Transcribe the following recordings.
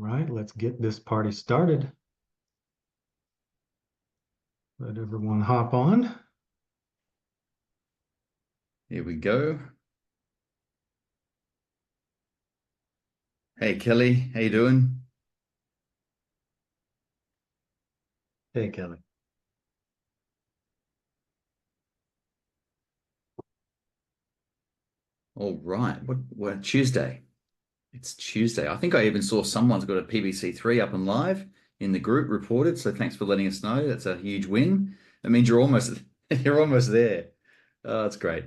Right, let's get this party started. Let everyone hop on. Here we go. Hey Kelly, how you doing? Hey, Kelly. All right. What Tuesday? It's Tuesday. I think I even saw someone's got a PBC3 up and live in the group reported. So thanks for letting us know. That's a huge win. That means you're almost you're almost there. Oh, that's great.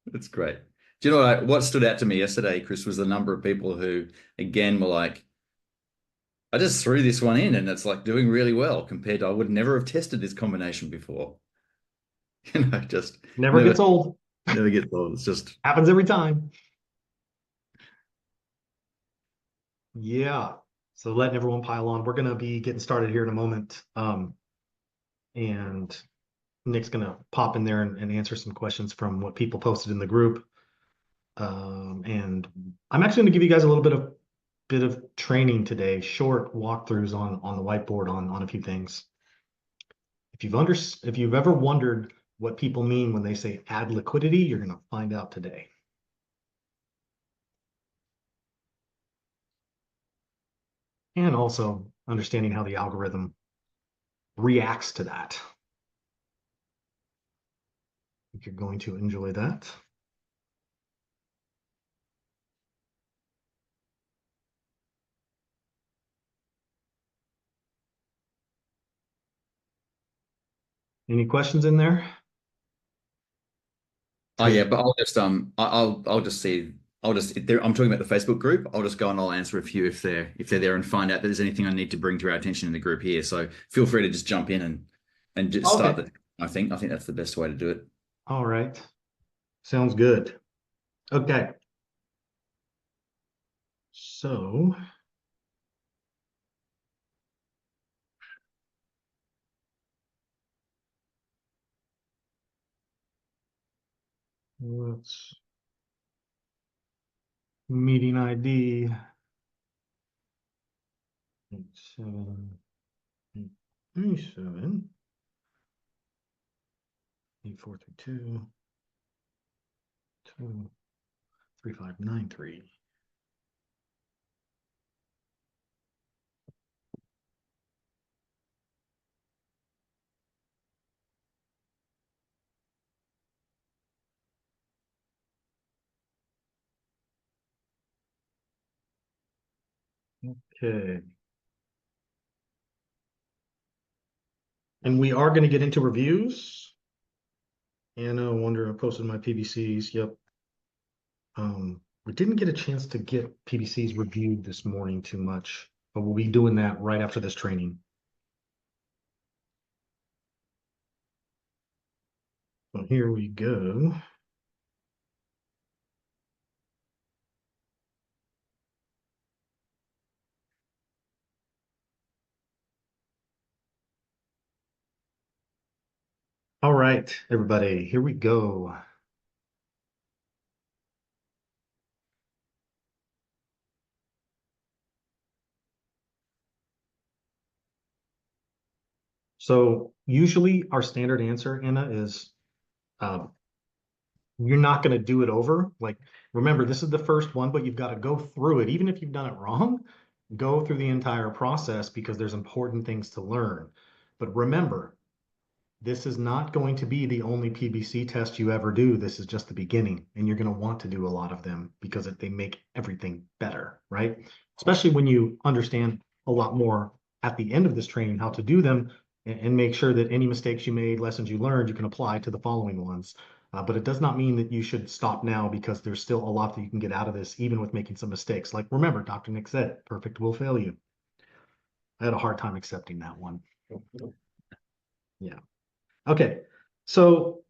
That's great. Do you know what stood out to me yesterday, Chris, was the number of people who again were like, I just threw this one in and it's like doing really well compared to I would never have tested this combination before. Just Never never gets old. never get told. It's just Happens every time. Yeah. So letting everyone pile on. We're gonna be getting started here in a moment. And Nick's gonna pop in there and answer some questions from what people posted in the group. And I'm actually gonna give you guys a little bit of training today, short walkthroughs on the whiteboard on a few things. If you've ever wondered what people mean when they say add liquidity, you're going to find out today. And also understanding how the algorithm reacts to that. I think you're going to enjoy that. Any questions in there? Oh yeah, but I'll just I'll just see I'll just if I'm talking about the Facebook group. I'll just go and I'll answer a few if they're there and find out that there's anything I need to bring to our attention in the group here. So feel free to just jump in and just start Okay. the. I think that's the best way to do it. All right. Sounds good. Okay. So let's meeting ID 8737 8432 3593. Okay. And we are going to get into reviews. Anna, wonder I posted my PBCs. Yep. We didn't get a chance to get PBCs reviewed this morning too much, but we'll be doing that right after this training. So here we go. All right, everybody, here we go. So usually our standard answer, Anna, is um, you're not going to do it over. Like, remember, this is the first one, but you've got to go through it. Even if you've done it wrong, go through the entire process because there's important things to learn. But remember, this is not going to be the only PBC test you ever do. This is just the beginning, and you're going to want to do a lot of them because they make everything better, right? Especially when you understand a lot more at the end of this training how to do them and make sure that any mistakes you made, lessons you learned, you can apply to the following ones. But it does not mean that you should stop now because there's still a lot that you can get out of this, even with making some mistakes. Like, remember, Dr. Nick said, perfect will fail you. I had a hard time accepting that one. Yeah. Okay. So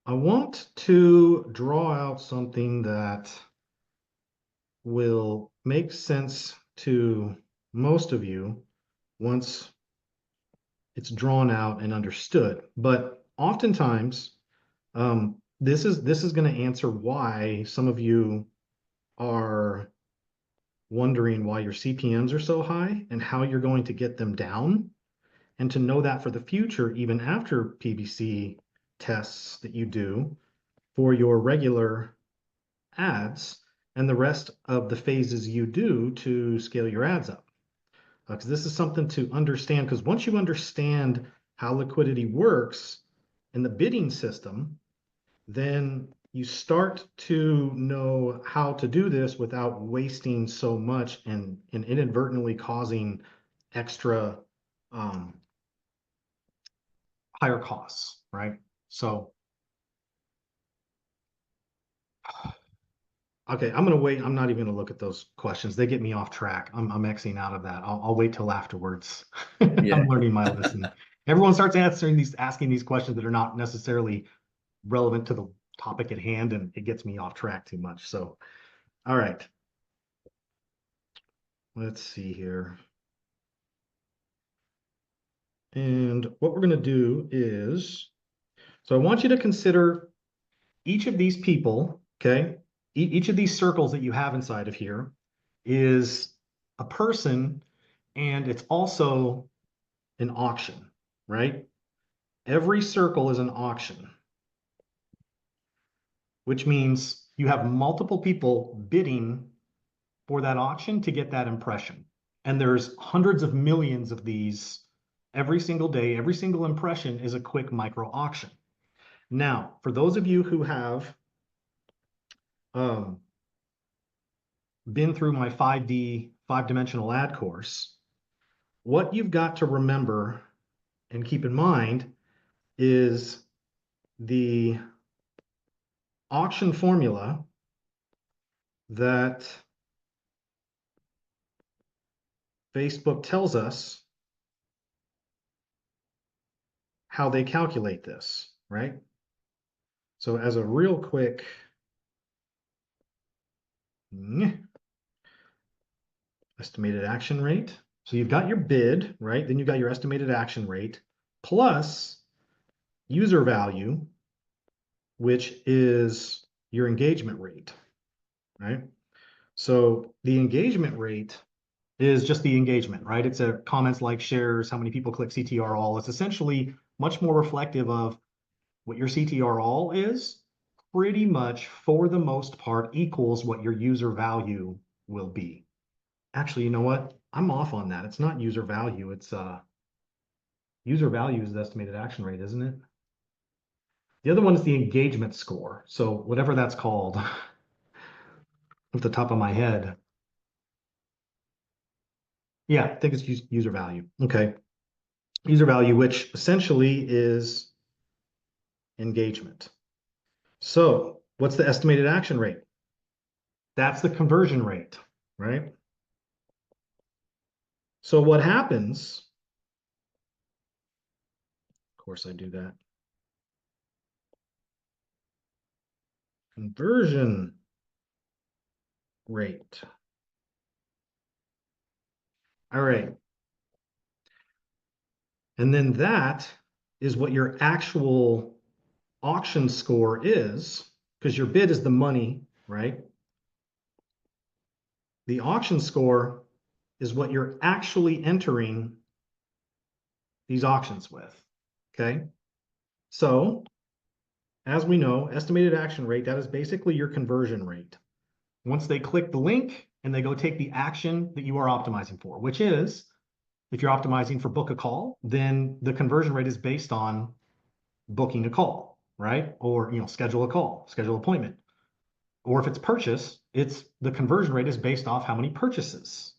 I want to draw out something that will make sense to most of you once it's drawn out and understood. But oftentimes, this is going to answer why some of you are wondering why your CPMs are so high and how you're going to get them down. And to know that for the future, even after PPC tests that you do for your regular ads and the rest of the phases you do to scale your ads up. Because this is something to understand, because once you understand how liquidity works in the bidding system, then you start to know how to do this without wasting so much and inadvertently causing extra higher costs, right? So, okay, I'm gonna wait. I'm not even gonna look at those questions. They get me off track. I'm Xing out of that. I'll wait till afterwards. I'm Yeah. learning my lesson. Everyone starts asking these questions that are not necessarily relevant to the topic at hand, and it gets me off track too much. So, all right, let's see here. And what we're gonna do is, so I want you to consider each of these people, okay? Each of these circles that you have inside of here is a person, and it's also an auction, right? Every circle is an auction, which means you have multiple people bidding for that auction to get that impression. And there's hundreds of millions of these every single day. Every single impression is a quick micro auction. Now, for those of you who have um, been through my 5D, five-dimensional ad course, what you've got to remember and keep in mind is the auction formula that Facebook tells us how they calculate this, right? So as a real quick estimated action rate. So you've got your bid, right? Then you've got your estimated action rate plus user value, which is your engagement rate, right? So the engagement rate is just the engagement, right? It's a comments, like, shares, how many people click CTR all. It's essentially much more reflective of what your CTR all is, pretty much for the most part equals what your user value will be. Actually, you know what? I'm off on that. It's not user value. It's user value is the estimated action rate, isn't it? The other one is the engagement score. So whatever that's called off the top of my head. Yeah, I think it's user value. Okay. User value, which essentially is engagement. So what's the estimated action rate? That's the conversion rate, right? So what happens, of course I do that. Conversion rate. All right. And then that is what your actual auction score is, because your bid is the money, right? The auction score is what you're actually entering these auctions with, okay? So as we know, estimated action rate, that is basically your conversion rate. Once they click the link and they go take the action that you are optimizing for, which is, if you're optimizing for book a call, then the conversion rate is based on booking a call, right? Or, schedule a call, schedule appointment. Or if it's purchase, it's the conversion rate is based off how many purchases.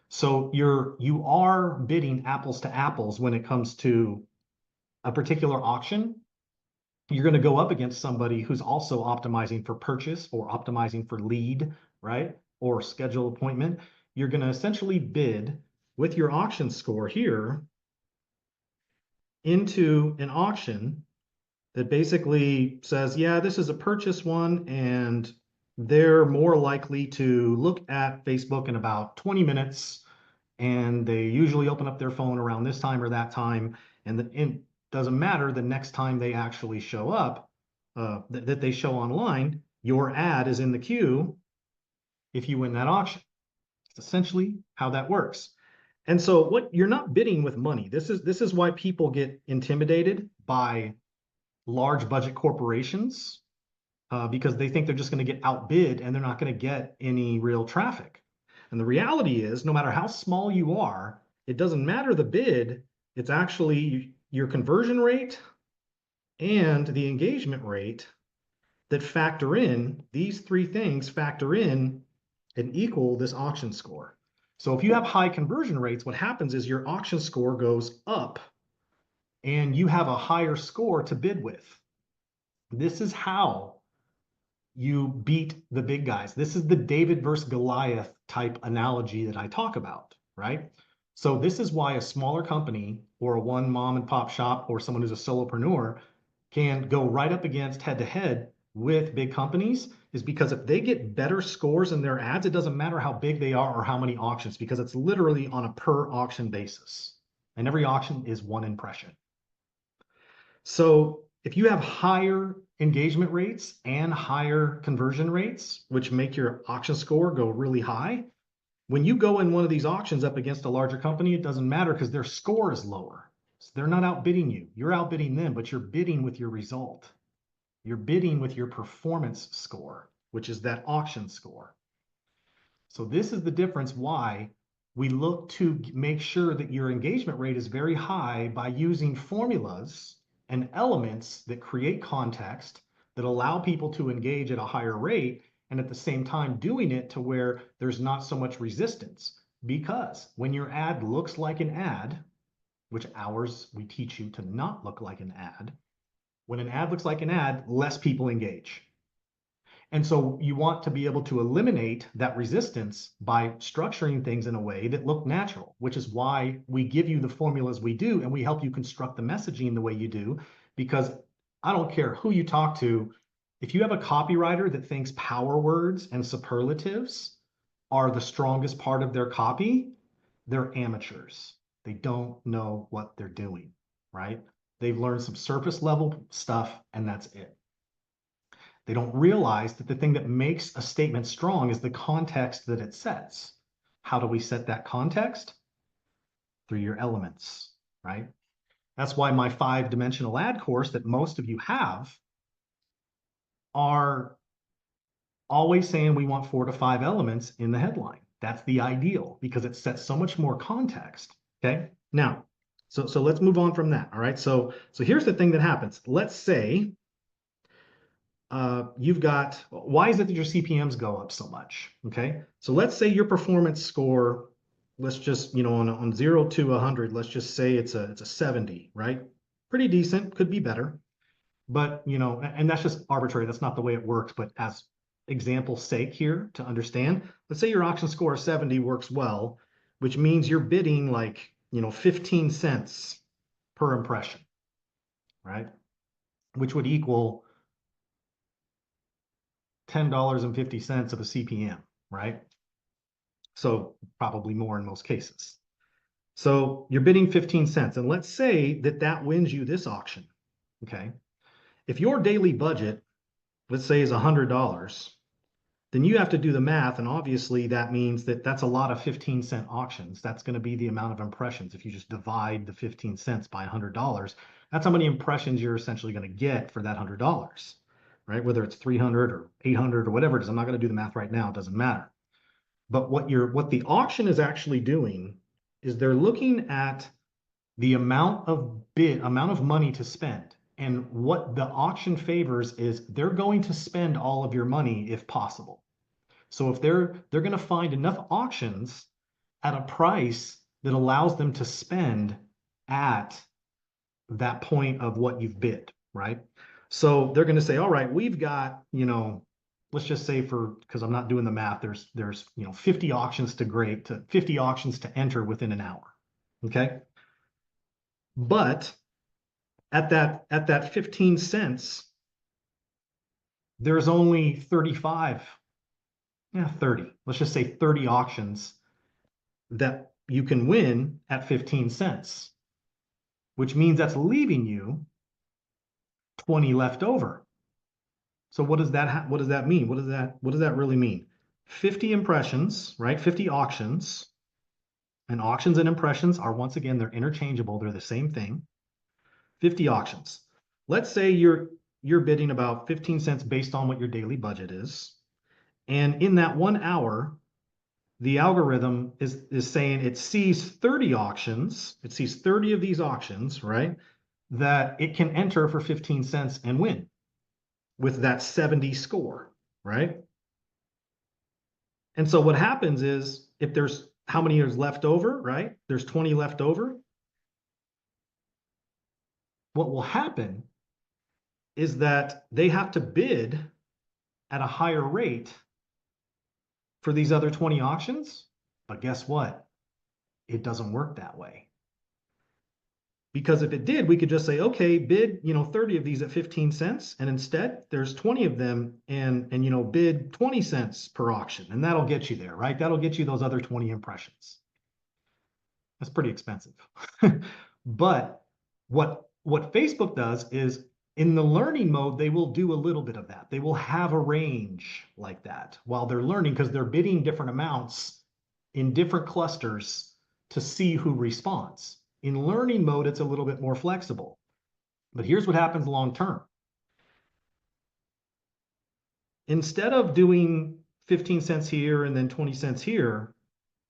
So you are bidding apples to apples when it comes to a particular auction. You're going to go up against somebody who's also optimizing for purchase or optimizing for lead, right? Or schedule appointment. You're going to essentially bid with your auction score here into an auction that basically says, yeah, this is a purchase one, and they're more likely to look at Facebook in about 20 minutes, and they usually open up their phone around this time or that time, and it doesn't matter the next time they actually show up, that they show online, your ad is in the queue if you win that auction. It's essentially how that works. And so what you're not bidding with money. This is why people get intimidated by large budget corporations, because they think they're just going to get outbid and they're not going to get any real traffic. And the reality is, no matter how small you are, it doesn't matter the bid. It's actually your conversion rate and the engagement rate that factor in. These three things factor in and equal this auction score. So if you have high conversion rates, what happens is your auction score goes up and you have a higher score to bid with. This is how you beat the big guys. This is the David versus Goliath type analogy that I talk about, right? So this is why a smaller company or a one mom and pop shop or someone who's a solopreneur can go right up against head to head with big companies, is because if they get better scores in their ads, it doesn't matter how big they are or how many auctions, because it's literally on a per auction basis. And every auction is one impression. So if you have higher engagement rates and higher conversion rates, which make your auction score go really high, when you go in one of these auctions up against a larger company, it doesn't matter because their score is lower. So they're not outbidding you. You're outbidding them, but you're bidding with your result. You're bidding with your performance score, which is that auction score. So this is the difference why we look to make sure that your engagement rate is very high by using formulas and elements that create context, that allow people to engage at a higher rate, and at the same time doing it to where there's not so much resistance. Because when your ad looks like an ad, which ours we teach you to not look like an ad, when an ad looks like an ad, less people engage. And so you want to be able to eliminate that resistance by structuring things in a way that look natural, which is why we give you the formulas we do, and we help you construct the messaging the way you do. Because I don't care who you talk to, if you have a copywriter that thinks power words and superlatives are the strongest part of their copy, they're amateurs. They don't know what they're doing, right? They've learned some surface level stuff, and that's it. They don't realize that the thing that makes a statement strong is the context that it sets. How do we set that context? Through your elements, right? That's why my 5-dimensional ad course that most of you have are always saying we want 4 to 5 elements in the headline. That's the ideal because it sets so much more context. Okay. Now, so let's move on from that. All right. So here's the thing that happens. Let's say you've got, why is it that your CPMs go up so much? Okay, so let's say your performance score, let's just, on 0 to 100, let's just say it's a 70, right? Pretty decent, could be better, but and that's just arbitrary. That's not the way it works. But as example sake here to understand, let's say your auction score of 70 works well, which means you're bidding like 15 cents per impression, right? Which would equal $10.50 of a CPM, right? So probably more in most cases. So you're bidding 15 cents. And let's say that wins you this auction, okay? If your daily budget, let's say, is $100, then you have to do the math. And obviously that means that's a lot of 15-cent auctions. That's going to be the amount of impressions. If you just divide the 15 cents by $100, that's how many impressions you're essentially going to get for that $100. Right? Whether it's 300 or 800 or whatever it is, I'm not going to do the math right now. It doesn't matter. But what the auction is actually doing is they're looking at the amount of money to spend. And what the auction favors is they're going to spend all of your money if possible. So if they're going to find enough auctions at a price that allows them to spend at that point of what you've bid, right? So they're going to say, all right, we've got, let's just say, because I'm not doing the math, there's 50 auctions to 50 auctions to enter within an hour. Okay. But at that 15 cents, there's only 30. Let's just say 30 auctions that you can win at 15 cents, which means that's leaving you 20 left over. So what does that mean? What does that really mean? 50 impressions, right? 50 auctions. And auctions and impressions are, once again, they're interchangeable. They're the same thing. 50 auctions. Let's say you're bidding about 15 cents based on what your daily budget is. And in that 1 hour, the algorithm is saying it sees 30 auctions, it sees 30 of these auctions, right? That it can enter for 15 cents and win with that 70 score, right? And so what happens is if there's how many is left over, right? There's 20 left over. What will happen is that they have to bid at a higher rate for these other 20 auctions. But guess what? It doesn't work that way. Because if it did, we could just say, okay, bid, 30 of these at 15 cents. And instead there's 20 of them and bid 20 cents per auction. And that'll get you there, right? That'll get you those other 20 impressions. That's pretty expensive. But what Facebook does is in the learning mode, they will do a little bit of that. They will have a range like that while they're learning because they're bidding different amounts in different clusters to see who responds. In learning mode, it's a little bit more flexible. But here's what happens long term. Instead of doing 15 cents here and then 20 cents here,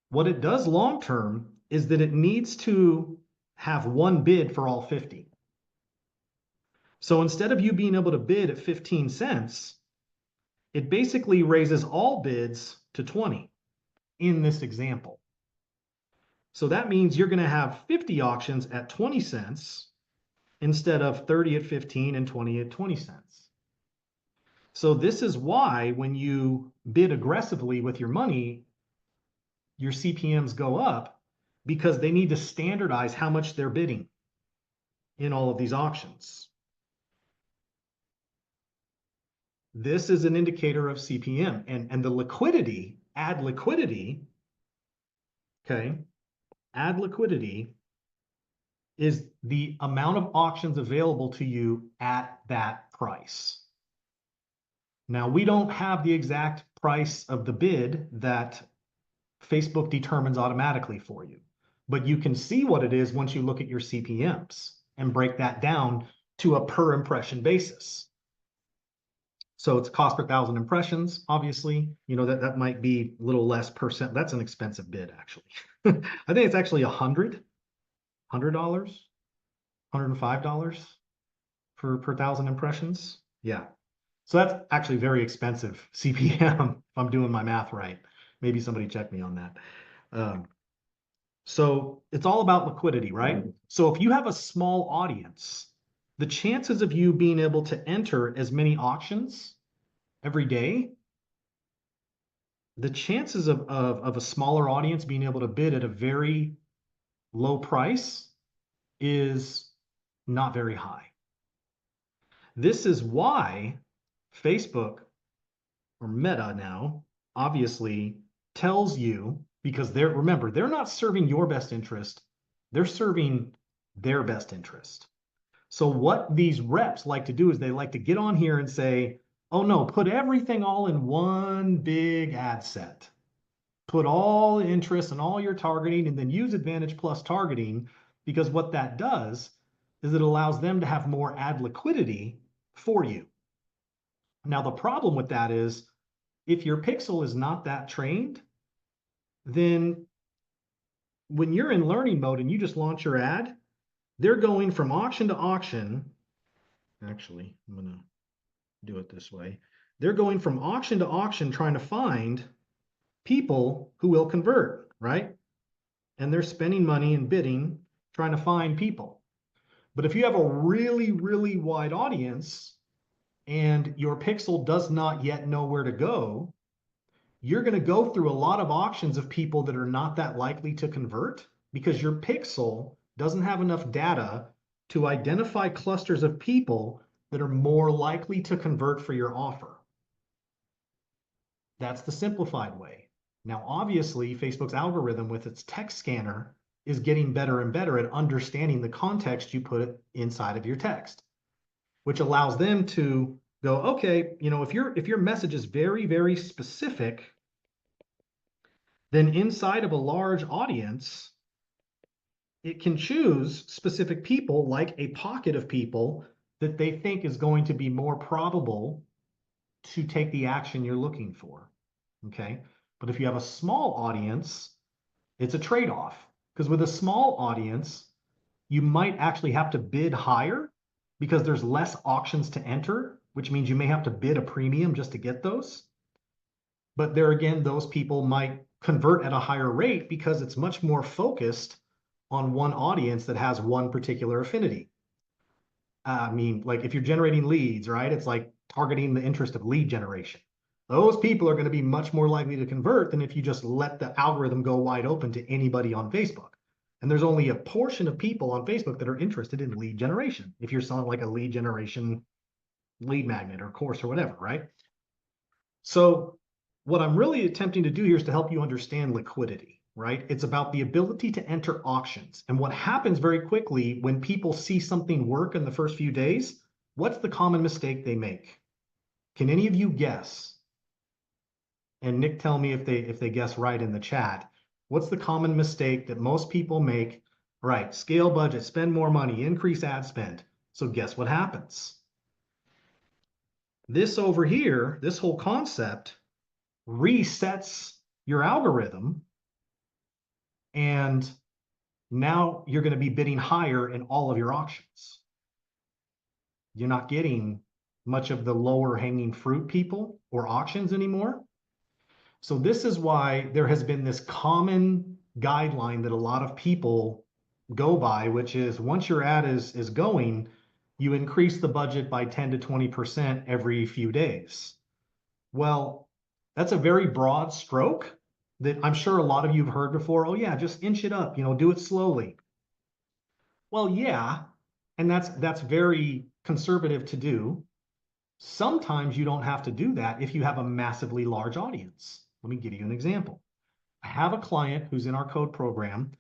what it does long term is that it needs to have one bid for all 50. So instead of you being able to bid at 15 cents, it basically raises all bids to 20 in this example. So that means you're going to have 50 auctions at 20 cents instead of 30 at 15 and 20 at 20 cents. So this is why when you bid aggressively with your money, your CPMs go up because they need to standardize how much they're bidding in all of these auctions. This is an indicator of CPM and the liquidity, add liquidity, okay? Add liquidity is the amount of auctions available to you at that price. Now, we don't have the exact price of the bid that Facebook determines automatically for you, but you can see what it is once you look at your CPMs and break that down to a per impression basis. So it's cost per 1,000 impressions, obviously, that might be a little less percent. That's an expensive bid, actually. I think it's actually $100, $105 per 1,000 impressions. Yeah. So that's actually very expensive CPM, if I'm doing my math right. Maybe somebody check me on that. So it's all about liquidity, right? So if you have a small audience, the chances of you being able to enter as many auctions every day, the chances of a smaller audience being able to bid at a very low price is not very high. This is why Facebook or Meta now obviously tells you, because remember, they're not serving your best interest, they're serving their best interest. So what these reps like to do is they like to get on here and say, oh no, put everything all in one big ad set. Put all the interest and all your targeting and then use Advantage Plus targeting, because what that does is it allows them to have more ad liquidity for you. Now, the problem with that is if your pixel is not that trained, then when you're in learning mode and you just launch your ad, they're going from auction to auction. Actually, I'm going to do it this way. They're going from auction to auction trying to find people who will convert, right? And they're spending money and bidding, trying to find people. But if you have a really, really wide audience and your pixel does not yet know where to go, you're going to go through a lot of auctions of people that are not that likely to convert because your pixel doesn't have enough data to identify clusters of people that are more likely to convert for your offer. That's the simplified way. Now, obviously, Facebook's algorithm with its text scanner is getting better and better at understanding the context you put inside of your text, which allows them to go, okay, if your message is very, very specific, then inside of a large audience, it can choose specific people, like a pocket of people that they think is going to be more probable to take the action you're looking for. Okay. But if you have a small audience, it's a trade-off, because with a small audience, you might actually have to bid higher because there's less auctions to enter, which means you may have to bid a premium just to get those. But there again, those people might convert at a higher rate because it's much more focused on one audience that has one particular affinity. I mean, like if you're generating leads, right? It's like targeting the interest of lead generation. Those people are going to be much more likely to convert than if you just let the algorithm go wide open to anybody on Facebook. And there's only a portion of people on Facebook that are interested in lead generation. If you're selling like a lead generation lead magnet or course or whatever, right? So what I'm really attempting to do here is to help you understand liquidity, right? It's about the ability to enter auctions. And what happens very quickly when people see something work in the first few days, what's the common mistake they make? Can any of you guess? And Nick, tell me if they guess right in the chat. What's the common mistake that most people make? Right, scale budget, spend more money, increase ad spend. So guess what happens? This over here, this whole concept resets your algorithm, and now you're going to be bidding higher in all of your auctions. You're not getting much of the lower hanging fruit people or auctions anymore. So this is why there has been this common guideline that a lot of people go by, which is once your ad is going, you increase the budget by 10 to 20% every few days. Well, that's a very broad stroke that I'm sure a lot of you have heard before. Oh yeah, just inch it up, do it slowly. Well, yeah, and that's very conservative to do. Sometimes you don't have to do that if you have a massively large audience. Let me give you an example. I have a client who's in our code program.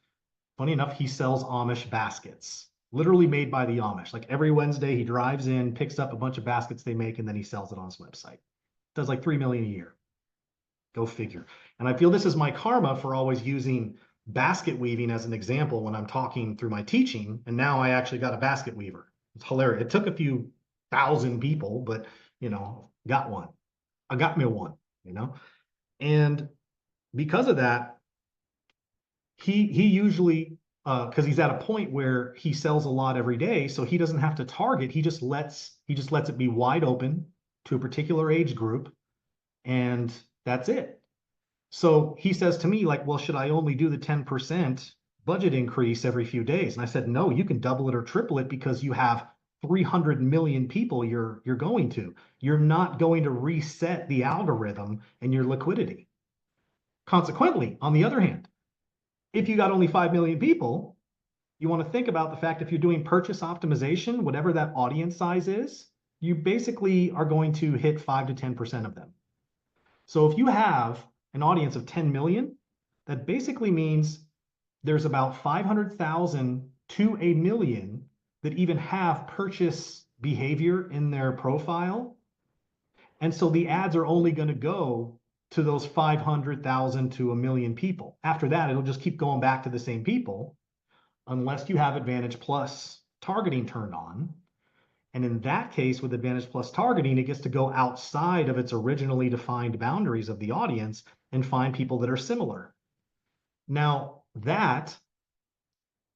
Funny enough, he sells Amish baskets, literally made by the Amish. Like every Wednesday, he drives in, picks up a bunch of baskets they make, and then he sells it on his website. Does like 3 million a year. Go figure. And I feel this is my karma for always using basket weaving as an example when I'm talking through my teaching. And now I actually got a basket weaver. It's hilarious. It took a few thousand people, but got one. I got me one. And because of that, he usually because he's at a point where he sells a lot every day, so he doesn't have to target. He just lets it be wide open to a particular age group, and that's it. So he says to me, like, well, should I only do the 10% budget increase every few days? And I said, no, you can double it or triple it because you have 300 million people you're going to. You're not going to reset the algorithm and your liquidity. Consequently, on the other hand, if you got only 5 million people, you want to think about the fact if you're doing purchase optimization, whatever that audience size is, you basically are going to hit 5 to 10% of them. So if you have an audience of 10 million, that basically means there's about 500,000 to a million that even have purchase behavior in their profile. And so the ads are only going to go to those 500,000 to a million people. After that, it'll just keep going back to the same people unless you have Advantage Plus targeting turned on. And in that case, with Advantage Plus targeting, it gets to go outside of its originally defined boundaries of the audience and find people that are similar. Now, that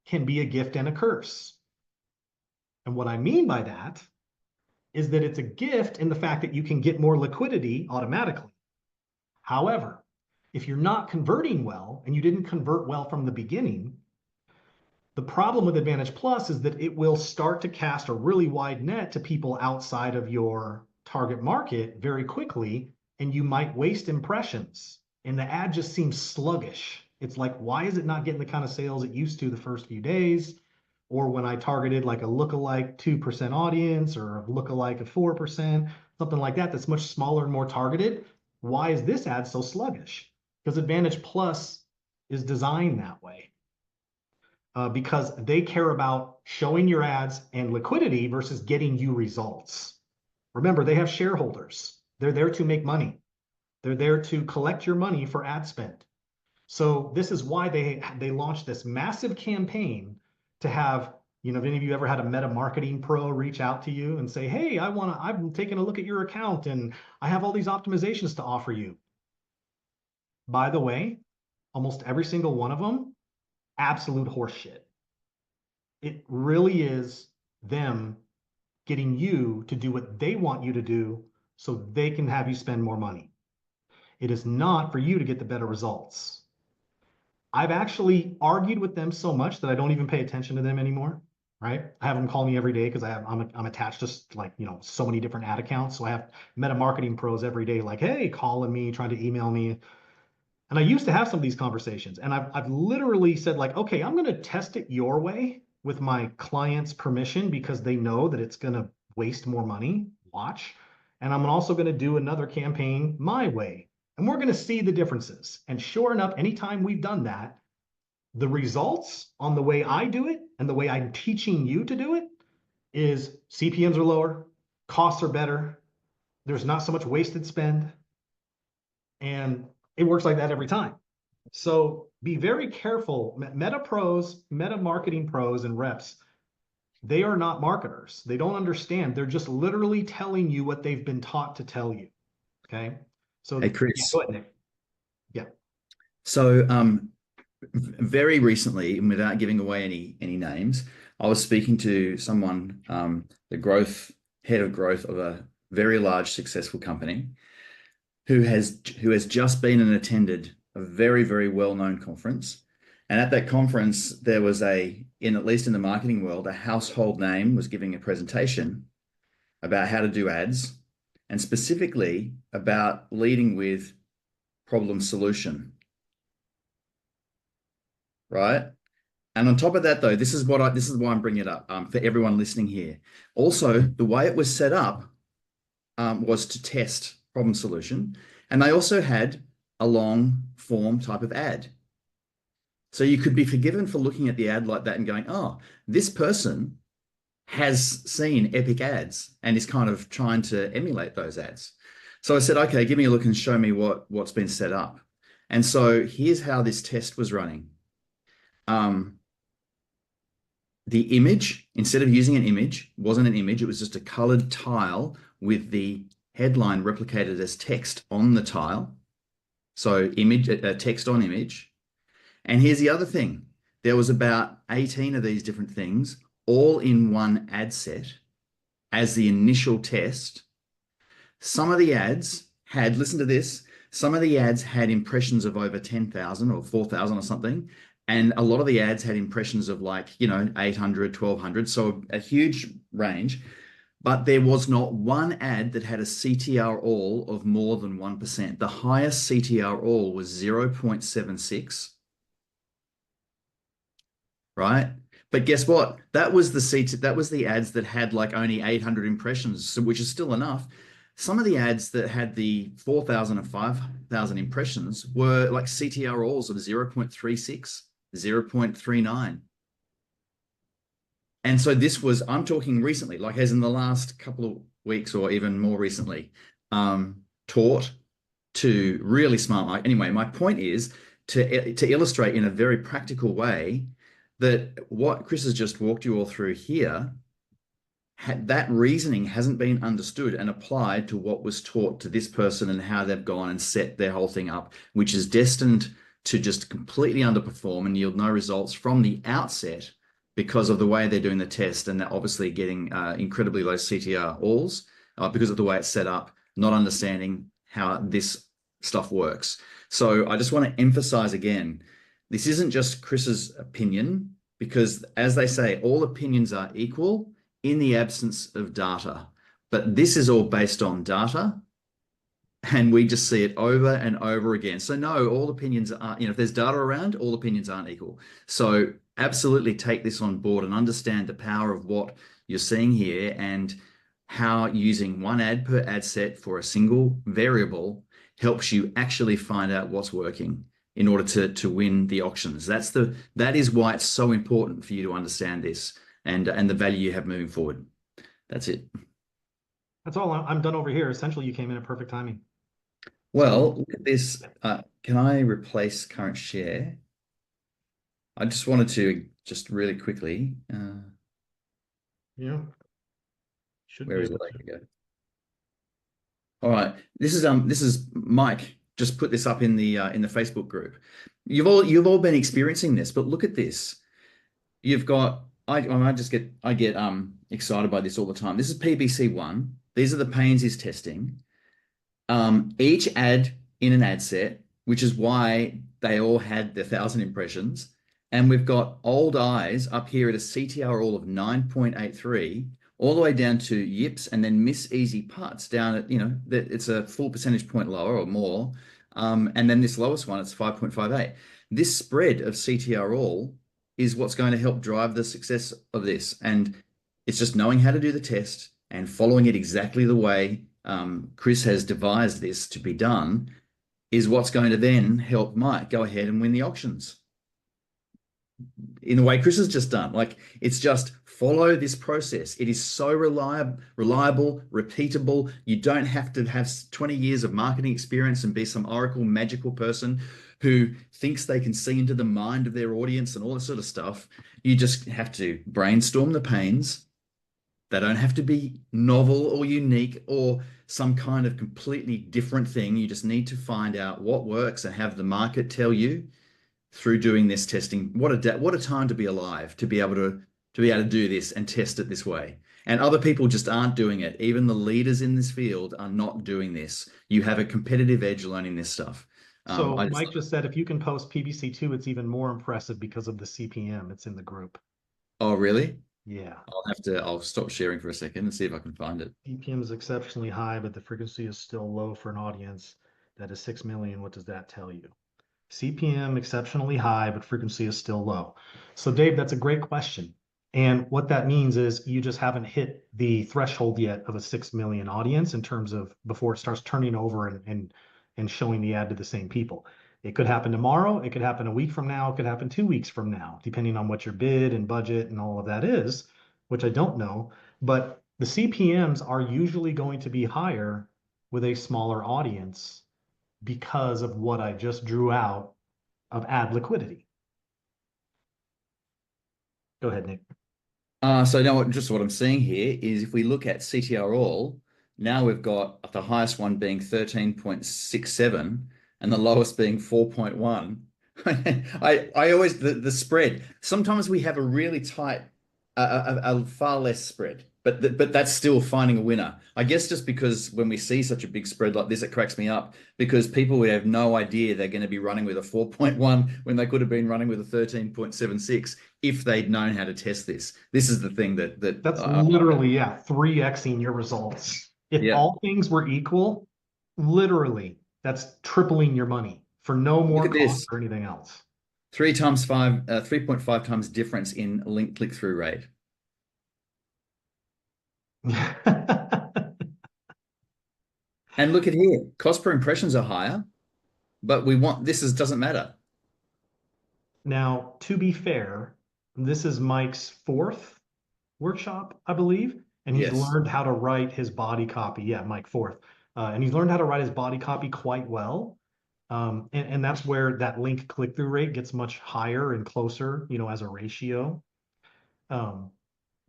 can be a gift and a curse. And what I mean by that is that it's a gift in the fact that you can get more liquidity automatically. However, if you're not converting well and you didn't convert well from the beginning, the problem with Advantage Plus is that it will start to cast a really wide net to people outside of your target market very quickly, and you might waste impressions. And the ad just seems sluggish. It's like, why is it not getting the kind of sales it used to the first few days? Or when I targeted like a lookalike 2% audience or a lookalike of 4%, something like that, that's much smaller and more targeted. Why is this ad so sluggish? Because Advantage Plus is designed that way. Because they care about showing your ads and liquidity versus getting you results. Remember, they have shareholders. They're there to make money. They're there to collect your money for ad spend. So this is why they launched this massive campaign to have, if any of you ever had a meta marketing pro reach out to you and say, hey, I'm taking a look at your account and I have all these optimizations to offer you. By the way, almost every single one of them, absolute horseshit. It really is them getting you to do what they want you to do so they can have you spend more money. It is not for you to get the better results. I've actually argued with them so much that I don't even pay attention to them anymore. Right? I have them call me every day because I'm attached to like so many different ad accounts. So I have meta marketing pros every day, like, hey, calling me, trying to email me. And I used to have some of these conversations, and I've literally said, like, okay, I'm going to test it your way with my client's permission because they know that it's going to waste more money. Watch. And I'm also going to do another campaign my way. And we're going to see the differences. And sure enough, anytime we've done that, the results on the way I do it and the way I'm teaching you to do it is CPMs are lower, costs are better, there's not so much wasted spend, and it works like that every time. So be very careful. Meta pros, meta marketing pros, and reps, they are not marketers. They don't understand. They're just literally telling you what they've been taught to tell you. Okay. Hey, So yeah, Chris. go ahead, Nick. Yeah. So, very recently, and without giving away any names, I was speaking to someone, the head of growth of a very large, successful company, who has just been and attended a very, very well-known conference. And at that conference, there was at least in the marketing world, a household name was giving a presentation about how to do ads, and specifically about leading with problem solution, right? And on top of that, though, this is why I'm bringing it up, for everyone listening here. Also, the way it was set up, was to test problem solution, and they also had a long form type of ad. So you could be forgiven for looking at the ad like that and going, "Oh, this person has seen epic ads and is kind of trying to emulate those ads." So I said, "Okay, give me a look and show me what's been set up." And so here's how this test was running. The image, instead of using an image, wasn't an image, it was just a colored tile with the headline replicated as text on the tile. So image, text on image. And here's the other thing. There was about 18 of these different things, all in one ad set as the initial test. Some of the ads had, listen to this, some of the ads had impressions of over 10,000 or 4,000 or something. And a lot of the ads had impressions of 800, 1,200. So a huge range. But there was not one ad that had a CTR all of more than 1%. The highest CTR all was 0.76, right? But guess what? That was the ads that had like only 800 impressions, which is still enough. Some of the ads that had the 4,000 and 5,000 impressions were like CTR alls of 0.36, 0.39. And so I'm talking recently, like as in the last couple of weeks or even more recently, taught to really smart. Anyway, my point is to illustrate in a very practical way that what Chris has just walked you all through here, that reasoning hasn't been understood and applied to what was taught to this person and how they've gone and set their whole thing up, which is destined to just completely underperform and yield no results from the outset because of the way they're doing the test, and they're obviously getting incredibly low CTR alls because of the way it's set up, not understanding how this stuff works. So I just want to emphasize again, this isn't just Chris's opinion, because as they say, all opinions are equal in the absence of data. But this is all based on data, and we just see it over and over again. So no, all opinions are, if there's data around, all opinions aren't equal. So absolutely take this on board and understand the power of what you're seeing here and how using one ad per ad set for a single variable helps you actually find out what's working in order to win the auctions. That is why it's so important for you to understand this and the value you have moving forward. That's it. That's all. I'm done over here. Essentially, you came in at perfect timing. Well, look at this. can I replace current share? I just wanted to just really quickly, Yeah, should where be is it? able to. There you go. All right. This is Mike. Just put this up in the Facebook group. You've all been experiencing this, but look at this. You've got I get excited by this all the time. This is PBC1. These are the pains he's testing. Each ad in an ad set, which is why they all had their 1,000 impressions. And we've got old eyes up here at a CTR all of 9.83, all the way down to yips and then miss easy putts down at, that it's a full percentage point lower or more. And then this lowest one, it's 5.58. This spread of CTR all is what's going to help drive the success of this. And it's just knowing how to do the test and following it exactly the way Chris has devised this to be done is what's going to then help Mike go ahead and win the auctions in the way Chris has just done. Like, it's just follow this process. It is so reliable, repeatable. You don't have to have 20 years of marketing experience and be some oracle magical person who thinks they can see into the mind of their audience and all this sort of stuff. You just have to brainstorm the pains. They don't have to be novel or unique or some kind of completely different thing. You just need to find out what works and have the market tell you through doing this testing. What a time to be alive, to be able to do this and test it this way. And other people just aren't doing it. Even the leaders in this field are not doing this. You have a competitive edge learning this stuff. So I just, Mike just said if you can post PBC2, it's even more impressive because of the CPM. It's in the group. oh, really? Yeah. I'll stop sharing for a second and see if I can find it. CPM is exceptionally high, but the frequency is still low for an audience that is 6 million. What does that tell you? CPM exceptionally high, but frequency is still low. So Dave, that's a great question. And what that means is you just haven't hit the threshold yet of a 6 million audience in terms of before it starts turning over and showing the ad to the same people. It could happen tomorrow. It could happen a week from now. It could happen 2 weeks from now, depending on what your bid and budget and all of that is, which I don't know. But the CPMs are usually going to be higher with a smaller audience because of what I just drew out of ad liquidity. Go ahead, Nick. So now just what I'm seeing here is if we look at CTR all, now we've got the highest one being 13.67 and the lowest being 4.1. I always the spread. Sometimes we have a really tight, a far less spread, but that's still finding a winner. I guess just because when we see such a big spread like this, it cracks me up because people would have no idea they're going to be running with a 4.1 when they could have been running with a 13.76 if they'd known how to test this. This is the thing that That's literally, yeah, 3xing your results. If yeah. all things were equal, literally, that's tripling your money for no Look more at cost this. or anything else. 3.5 times difference in link click-through rate. And look at here, cost per impressions are higher, but we want this is doesn't matter. Now, to be fair, this is Mike's fourth workshop, I believe, and he's Yes. learned how to write his body copy. Yeah, Mike fourth. And he's learned how to write his body copy quite well. And that's where that link click-through rate gets much higher and closer, as a ratio. Um,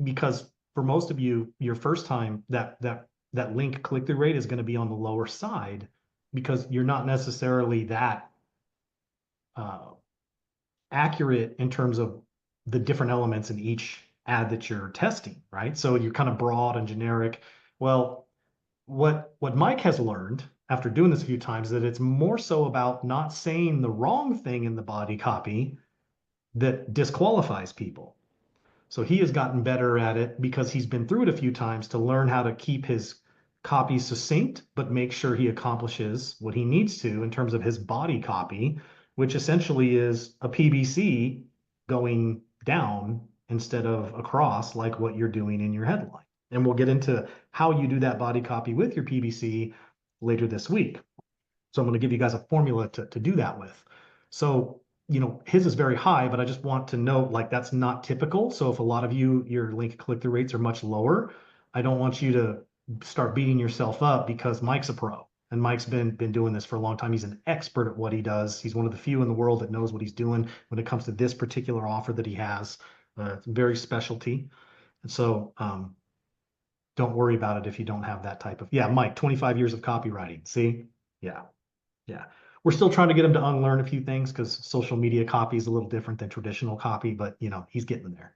because for most of you, your first time, that link click-through rate is going to be on the lower side because you're not necessarily that uh, accurate in terms of the different elements in each ad that you're testing, right? So you're kind of broad and generic. Well, what Mike has learned after doing this a few times is that it's more so about not saying the wrong thing in the body copy that disqualifies people. So he has gotten better at it because he's been through it a few times to learn how to keep his copy succinct, but make sure he accomplishes what he needs to in terms of his body copy, which essentially is a PBC going down instead of across, like what you're doing in your headline. And we'll get into how you do that body copy with your PBC later this week. So I'm going to give you guys a formula to do that with. So, his is very high, but I just want to note like that's not typical. So if a lot of your link click-through rates are much lower, I don't want you to start beating yourself up because Mike's a pro. And Mike's been doing this for a long time. He's an expert at what he does. He's one of the few in the world that knows what he's doing when it comes to this particular offer that he has. It's very specialty. And so don't worry about it if you don't have that type of, yeah, Mike, 25 years of copywriting. See? Yeah. Yeah. We're still trying to get him to unlearn a few things because social media copy is a little different than traditional copy, but he's getting there.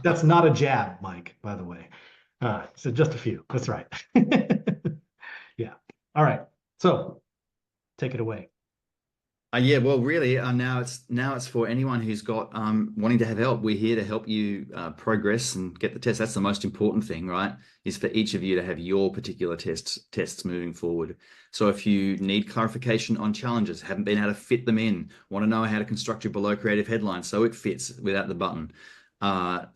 That's not a jab, Mike, by the way. So just a few. That's right. Yeah. All right. So take it away. Yeah, well, really, now it's for anyone who's got wanting to have help. We're here to help you progress and get the test. That's the most important thing, right? Is for each of you to have your particular tests moving forward. So if you need clarification on challenges, haven't been able to fit them in, want to know how to construct your below creative headline so it fits without the button,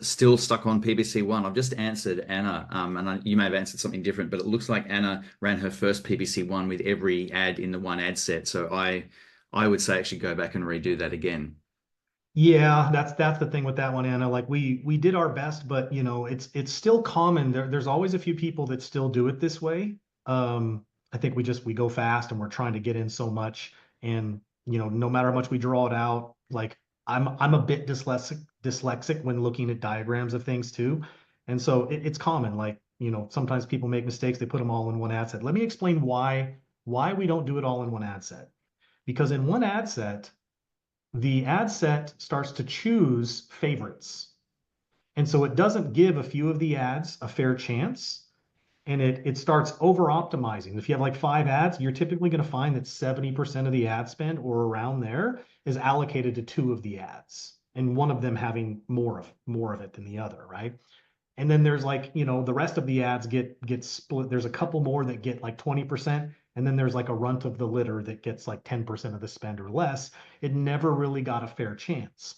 still stuck on PPC1. I've just answered Anna, and you may have answered something different, but it looks like Anna ran her first PPC1 with every ad in the one ad set. So I would say actually go back and redo that again. Yeah, that's the thing with that one, Anna. Like we did our best, but it's still common. There's always a few people that still do it this way. I think we go fast and we're trying to get in so much, and no matter how much we draw it out, like I'm a bit dyslexic when looking at diagrams of things too, and so it's common. Like sometimes people make mistakes. They put them all in one ad set. Let me explain why we don't do it all in one ad set. Because in one ad set, the ad set starts to choose favorites. And so it doesn't give a few of the ads a fair chance. And it starts over optimizing. If you have like 5 ads, you're typically going to find that 70% of the ad spend or around there is allocated to 2 of the ads, and one of them having more of it than the other, right? And then there's like, the rest of the ads get split. There's a couple more that get like 20%, and then there's like a runt of the litter that gets like 10% of the spend or less. It never really got a fair chance.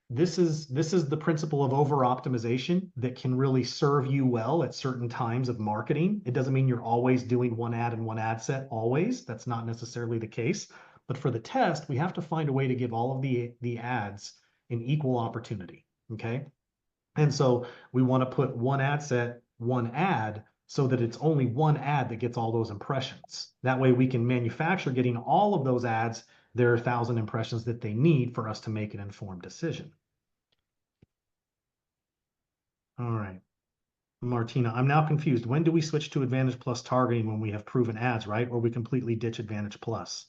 This is the principle of over optimization that can really serve you well at certain times of marketing. It doesn't mean you're always doing one ad and one ad set always. That's not necessarily the case. But for the test, we have to find a way to give all of the ads an equal opportunity. Okay. And so we want to put one ad set, one ad, so that it's only one ad that gets all those impressions. That way we can manufacture getting all of those ads their 1,000 impressions that they need for us to make an informed decision. All right. Martina, I'm now confused. When do we switch to Advantage Plus targeting when we have proven ads, right? Or we completely ditch Advantage Plus?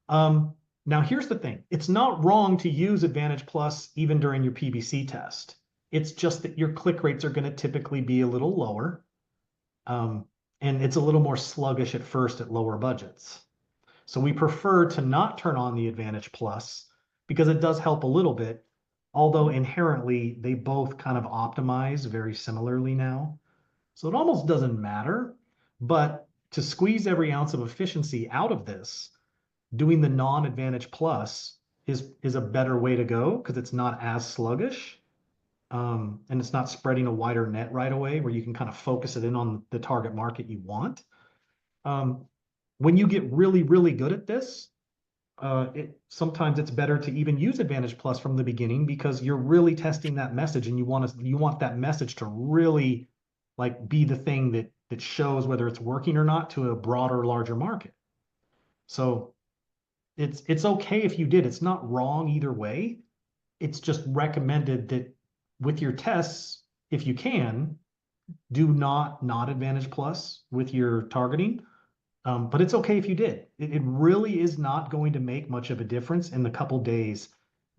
Now here's the thing. It's not wrong to use Advantage Plus even during your PBC test. It's just that your click rates are going to typically be a little lower. And it's a little more sluggish at first at lower budgets. So we prefer to not turn on the Advantage Plus because it does help a little bit, although inherently they both kind of optimize very similarly now. So it almost doesn't matter. But to squeeze every ounce of efficiency out of this, doing the non-Advantage Plus is a better way to go because it's not as sluggish. And it's not spreading a wider net right away where you can kind of focus it in on the target market you want. Um, when you get really, really good at this, sometimes it's better to even use Advantage Plus from the beginning because you're really testing that message, and you want that message to really like be the thing that shows whether it's working or not to a broader, larger market. So it's okay if you did. It's not wrong either way. It's just recommended that with your tests, if you can, do not Advantage Plus with your targeting. But it's okay if you did. It really is not going to make much of a difference in the couple days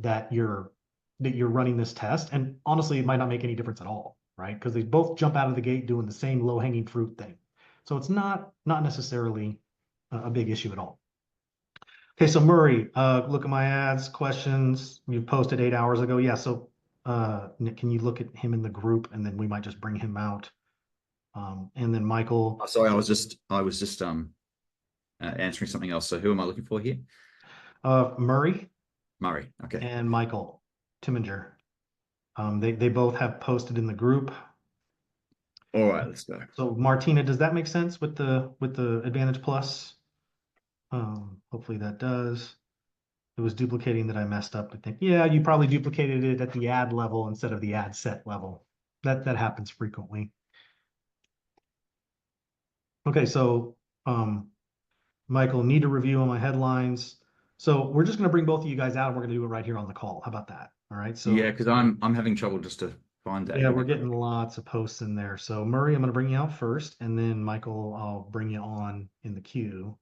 that you're running this test. And honestly, it might not make any difference at all, right? Because they both jump out of the gate doing the same low-hanging fruit thing. So it's not necessarily a big issue at all. Okay, so Murray, look at my ads, questions. You posted 8 hours ago. Yeah, so Nick, can you look at him in the group, and then we might just bring him out. And then Michael. Oh, sorry, I was just answering something else. So who am I looking for here? Murray Murray. Okay. and Michael Timminger. They both have posted in the group. All right, let's go. So Martina, does that make sense with the Advantage Plus? Hopefully that does. It was duplicating that I messed up. I think, yeah, you probably duplicated it at the ad level instead of the ad set level. That happens frequently. Okay, so Michael, need to review on my headlines. So we're just going to bring both of you guys out and we're going to do it right here on the call. How about that? All right. Yeah, So because I'm having trouble just to find that. yeah, we're getting lots of posts in there. So Murray, I'm going to bring you out first, and then Michael, I'll bring you on in the queue.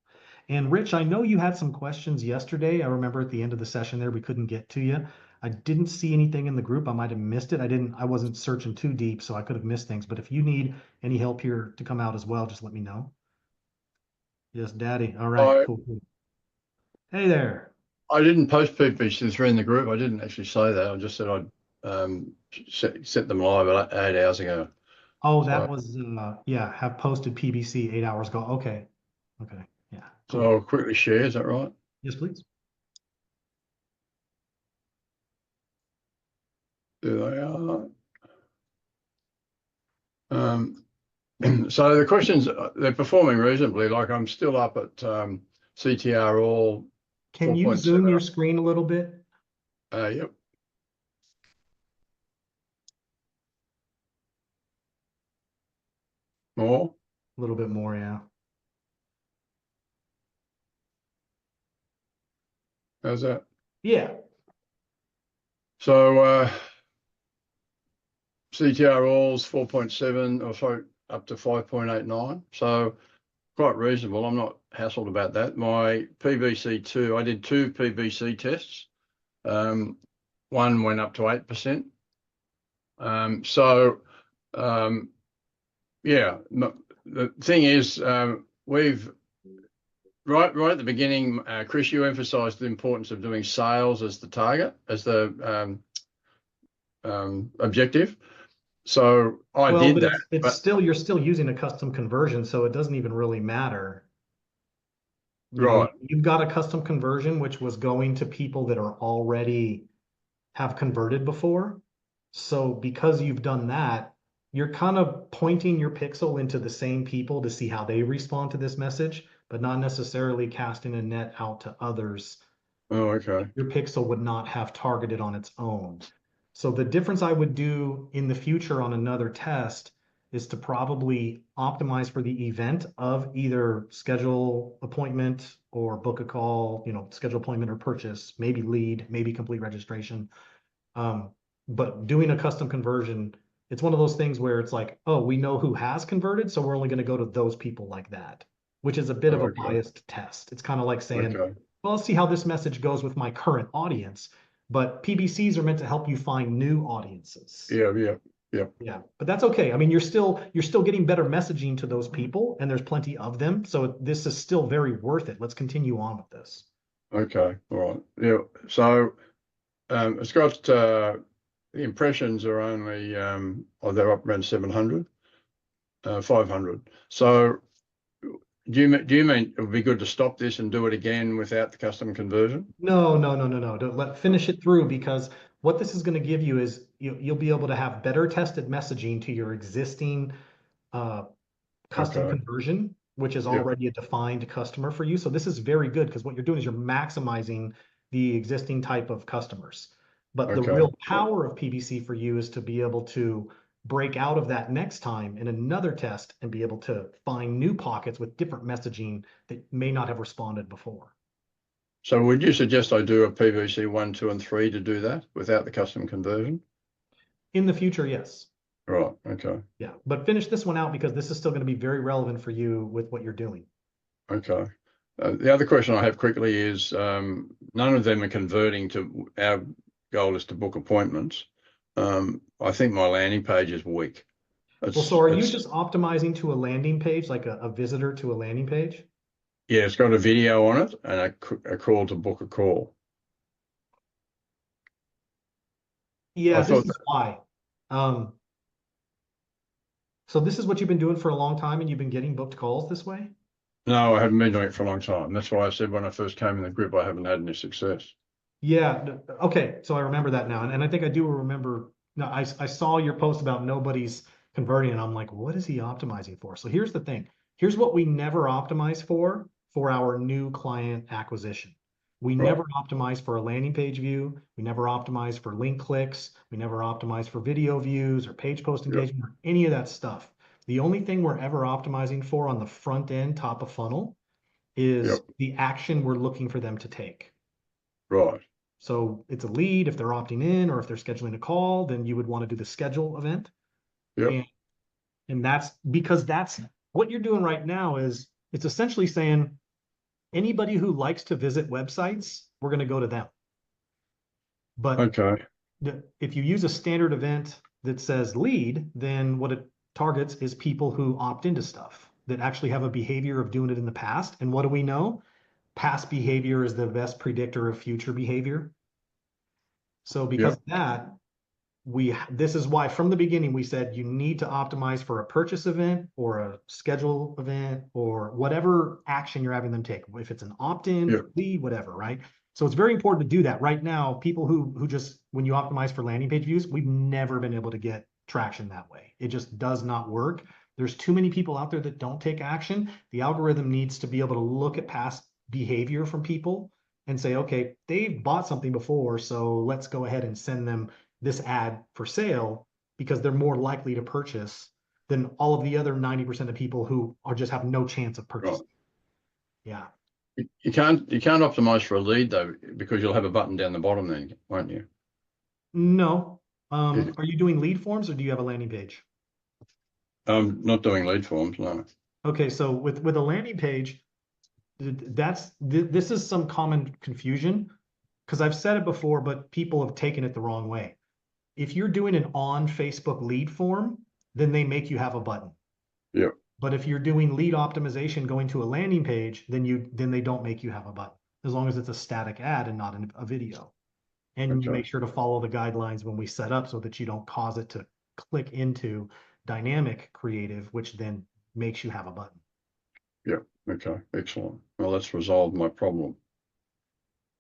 And Rich, I know you had some questions yesterday. I remember at the end of the session there, we couldn't get to you. I didn't see anything in the group. I might have missed it. I wasn't searching too deep, so I could have missed things. But if you need any help here to come out as well, just let me know. Yes, Daddy. All right, I cool, cool. Hey there. I didn't post PPC3 in the group. I didn't actually say that. I just said I'd set them live 8 hours ago. Oh, So that was yeah, have posted PBC 8 hours ago. Okay. Okay. Yeah, so cool. I'll quickly share. Is that right? Yes, please. There they are. So the questions, they're performing reasonably. Like I'm still up at CTR all Can you 4.7. zoom your screen a little bit? Yep. More. A little bit more, yeah. How's that? Yeah. So CTR all's 4.7, or sorry, up to 5.89. So quite reasonable. I'm not hassled about that. My PBC2, I did 2 PBC tests. One went up to 8%. Yeah, the thing is, we've right at the beginning, Chris, you emphasised the importance of doing sales as the target, as the objective. So I Well, did but that, it's but still you're still using a custom conversion, so it doesn't even really matter. You know, right, you've got a custom conversion which was going to people that are already have converted before. So because you've done that, you're kind of pointing your pixel into the same people to see how they respond to this message, but not necessarily casting a net out to others. oh, okay, Your pixel would not have targeted on its own. So the difference I would do in the future on another test is to probably optimize for the event of either schedule appointment or book a call, schedule appointment or purchase, maybe lead, maybe complete registration. But doing a custom conversion, it's one of those things where it's like, oh, we know who has converted, so we're only going to go to those people like that, which is a bit oh, of a okay, biased test. It's kind of like saying, okay, well, let's see how this message goes with my current audience. But PBCs are meant to help you find new audiences. yeah, yeah, yeah, Yeah, but that's okay. I mean, you're still getting better messaging to those people, and there's plenty of them. So this is still very worth it. Let's continue on with this. okay, all right, yeah. So it's got the impressions are only they're up around 700, 500. So do you mean it would be good to stop this and do it again without the custom conversion? No, no, no, no, no. Finish it through because what this is going to give you is you'll be able to have better tested messaging to your existing uh, custom Okay, conversion, which is yeah, already a defined customer for you. So this is very good because what you're doing is you're maximizing the existing type of customers. But the okay. real power of PBC for you is to be able to break out of that next time in another test and be able to find new pockets with different messaging that may not have responded before. So would you suggest I do a PVC 1, 2, and 3 to do that without the custom conversion? In the future, yes. Right, okay, Yeah, but finish this one out because this is still going to be very relevant for you with what you're doing. okay. The other question I have quickly is none of them are converting to our goal is to book appointments. I think my landing page is weak. Well, so are you It's just optimizing to a landing page, like a visitor to a landing page? yeah, it's got a video on it and a call to book a call. I Yeah, this thought is that, why. Um, so this is what you've been doing for a long time and you've been getting booked calls this way? no, I haven't been doing it for a long time. That's why I said when I first came in the group, I haven't had any success. Yeah. Okay. So I remember that now. And I think I do remember. No, I saw your post about nobody's converting, and I'm like, what is he optimizing for? So here's the thing. Here's what we never optimize for our new client acquisition. We Right. never optimize for a landing page view. We never optimize for link clicks. We never optimize for video views or page post Yep. engagement or any of that stuff. The only thing we're ever optimizing for on the front end, top of funnel, is Yep. the action we're looking for them to take. Right. So it's a lead. If they're opting in or if they're scheduling a call, then you would want to do the schedule event. Yep. And that's because that's what you're doing right now is it's essentially saying anybody who likes to visit websites, we're going to go to them. But Okay. if you use a standard event that says lead, then what it targets is people who opt into stuff that actually have a behavior of doing it in the past. And what do we know? Past behavior is the best predictor of future behavior. So because Yep. of that, this is why from the beginning we said you need to optimize for a purchase event or a schedule event or whatever action you're having them take. If it's an opt-in, Yep. lead, whatever, right? So it's very important to do that. Right now, people who just when you optimize for landing page views, we've never been able to get traction that way. It just does not work. There's too many people out there that don't take action. The algorithm needs to be able to look at past behavior from people and say, okay, they've bought something before, so let's go ahead and send them this ad for sale because they're more likely to purchase than all of the other 90% of people who are just have no chance of Right. purchasing. Yeah. You can't optimize for a lead though, because you'll have a button down the bottom then, won't you? No. Is it- Are you doing lead forms or do you have a landing page? Not doing lead forms, no. Okay, so with a landing page, this is some common confusion because I've said it before, but people have taken it the wrong way. If you're doing an on Facebook lead form, then they make you have a button. Yep. But if you're doing lead optimization going to a landing page, then they don't make you have a button as long as it's a static ad and not a video. And you Okay. make sure to follow the guidelines when we set up so that you don't cause it to click into dynamic creative, which then makes you have a button. Yep. Okay. Excellent. Well, that's resolved my problem.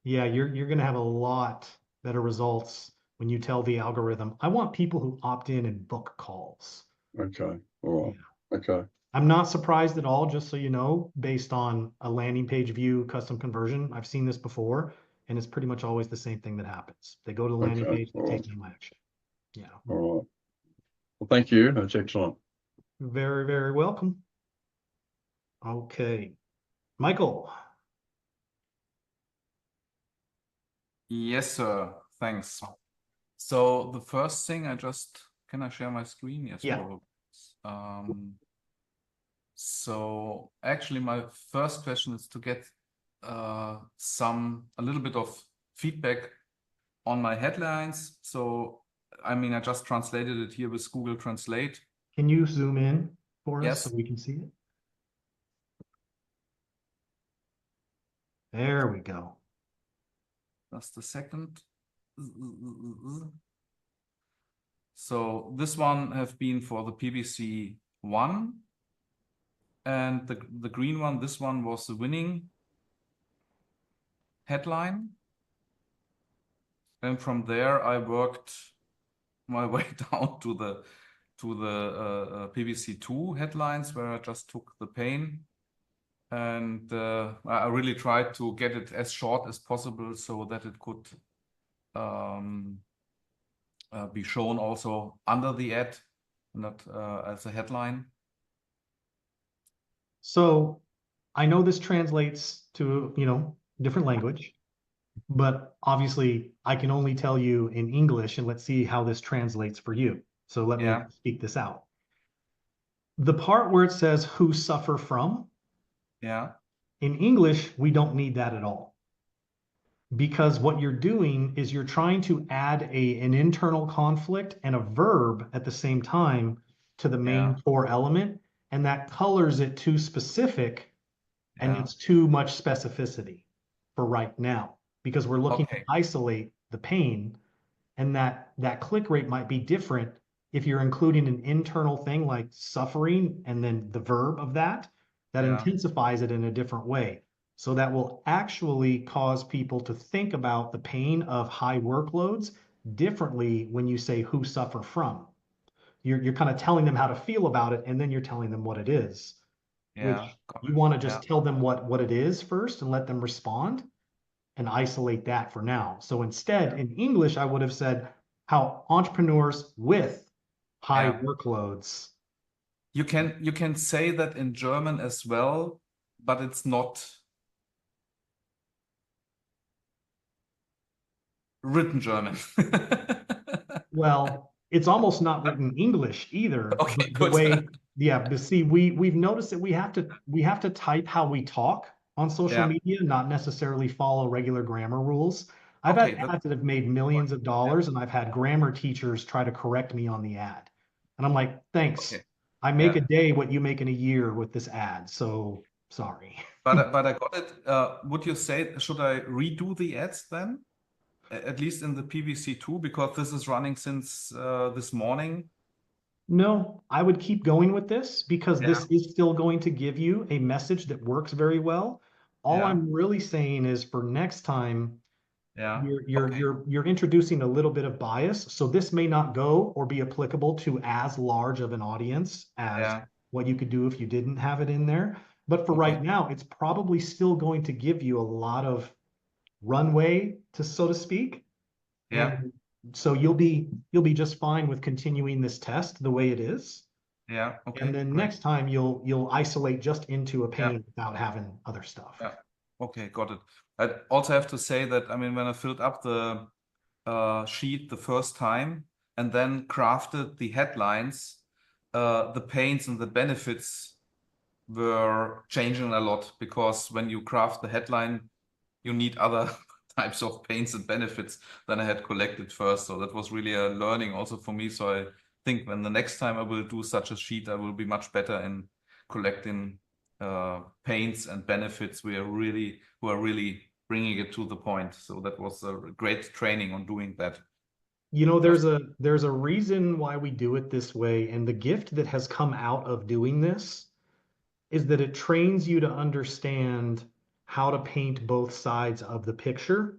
Yeah, you're going to have a lot better results when you tell the algorithm, I want people who opt in and book calls. Okay. All right. Okay. I'm not surprised at all, just so you know, based on a landing page view custom conversion. I've seen this before, and it's pretty much always the same thing that happens. They go to the landing Okay. page, they All take right. no action. Yeah. All right. Well, thank you. That's excellent. Very, very welcome. Okay. Michael. Yes, sir. Thanks. So the first thing can I share my screen? Yes, Yeah. probably. So actually my first question is to get a little bit of feedback on my headlines. So I mean, I just translated it here with Google Translate. Can you zoom in for us Yes. so we can see it? There we go. Just a second. So this one have been for the PPC 1. And the green one, this one was the winning headline. And from there, I worked my way down to the PPC 2 headlines, where I just took the pain. And I really tried to get it as short as possible so that it could be shown also under the ad, not as a headline. So I know this translates to, different language, but obviously I can only tell you in English, and let's see how this translates for you. So let me speak this out. The part where it says who suffer from, Yeah. in English, we don't need that at all. Because what you're doing is you're trying to add an internal conflict and a verb at the same time to the main core element, and that colors it too specific and it's too much specificity for right now because we're looking to isolate the pain, and that click rate might be different if you're including an internal thing like suffering and then the verb of that intensifies it in a different way. So that will actually cause people to think about the pain of high workloads differently when you say who suffer from. You're kind of telling them how to feel about it, and then you're telling them what it is. Which you want to just tell them what it is first and let them respond and isolate that for now. So instead, in English, I would have said how entrepreneurs with high workloads You can say that in German as well, but it's not written German. Well, it's almost not written English either. Okay, The good. way, yeah, but see, we've noticed that we have to type how we talk on social Yeah. media, not necessarily follow regular grammar rules. I've Okay, had ads that have made millions of dollars, and I've had grammar teachers try to correct me on the ad. And I'm like, thanks. okay. I make Yeah. a day what you make in a year with this ad. So sorry. But I got it. Would you say, should I redo the ads then? At least in the PVC2, because this is running since this morning. No, I would keep going with this because Yeah. this is still going to give you a message that works very well. All Yeah. I'm really saying is for next time, Yeah. you're Okay. you're introducing a little bit of bias. So this may not go or be applicable to as large of an audience as Yeah. what you could do if you didn't have it in there. But for Okay. right now, it's probably still going to give you a lot of runway to, so to speak. Yeah. And so you'll be just fine with continuing this test the way it is. Yeah. And Okay. then Great. next time you'll isolate just into a Yeah. pane without having other stuff. Yeah. Okay. Got it. I also have to say that, I mean, when I filled up the sheet the first time and then crafted the headlines, the pains and the benefits were changing a lot, because when you craft the headline, you need other types of pains and benefits than I had collected first. So that was really a learning also for me. So I think when the next time I will do such a sheet, I will be much better in collecting pains and benefits who are really bringing it to the point. So that was a great training on doing that. You know, there's a reason why we do it this way, and the gift that has come out of doing this is that it trains you to understand how to paint both sides of the picture.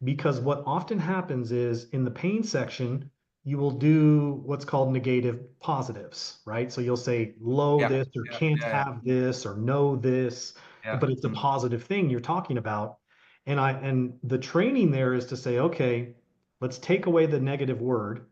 Because what often happens is in the pain section, you will do what's called negative positives, right? So you'll say low Yeah. this or Yeah. can't Yeah. have this or no this, Yeah. but it's a positive thing you're talking about. And the training there is to say, okay, let's take away the negative word.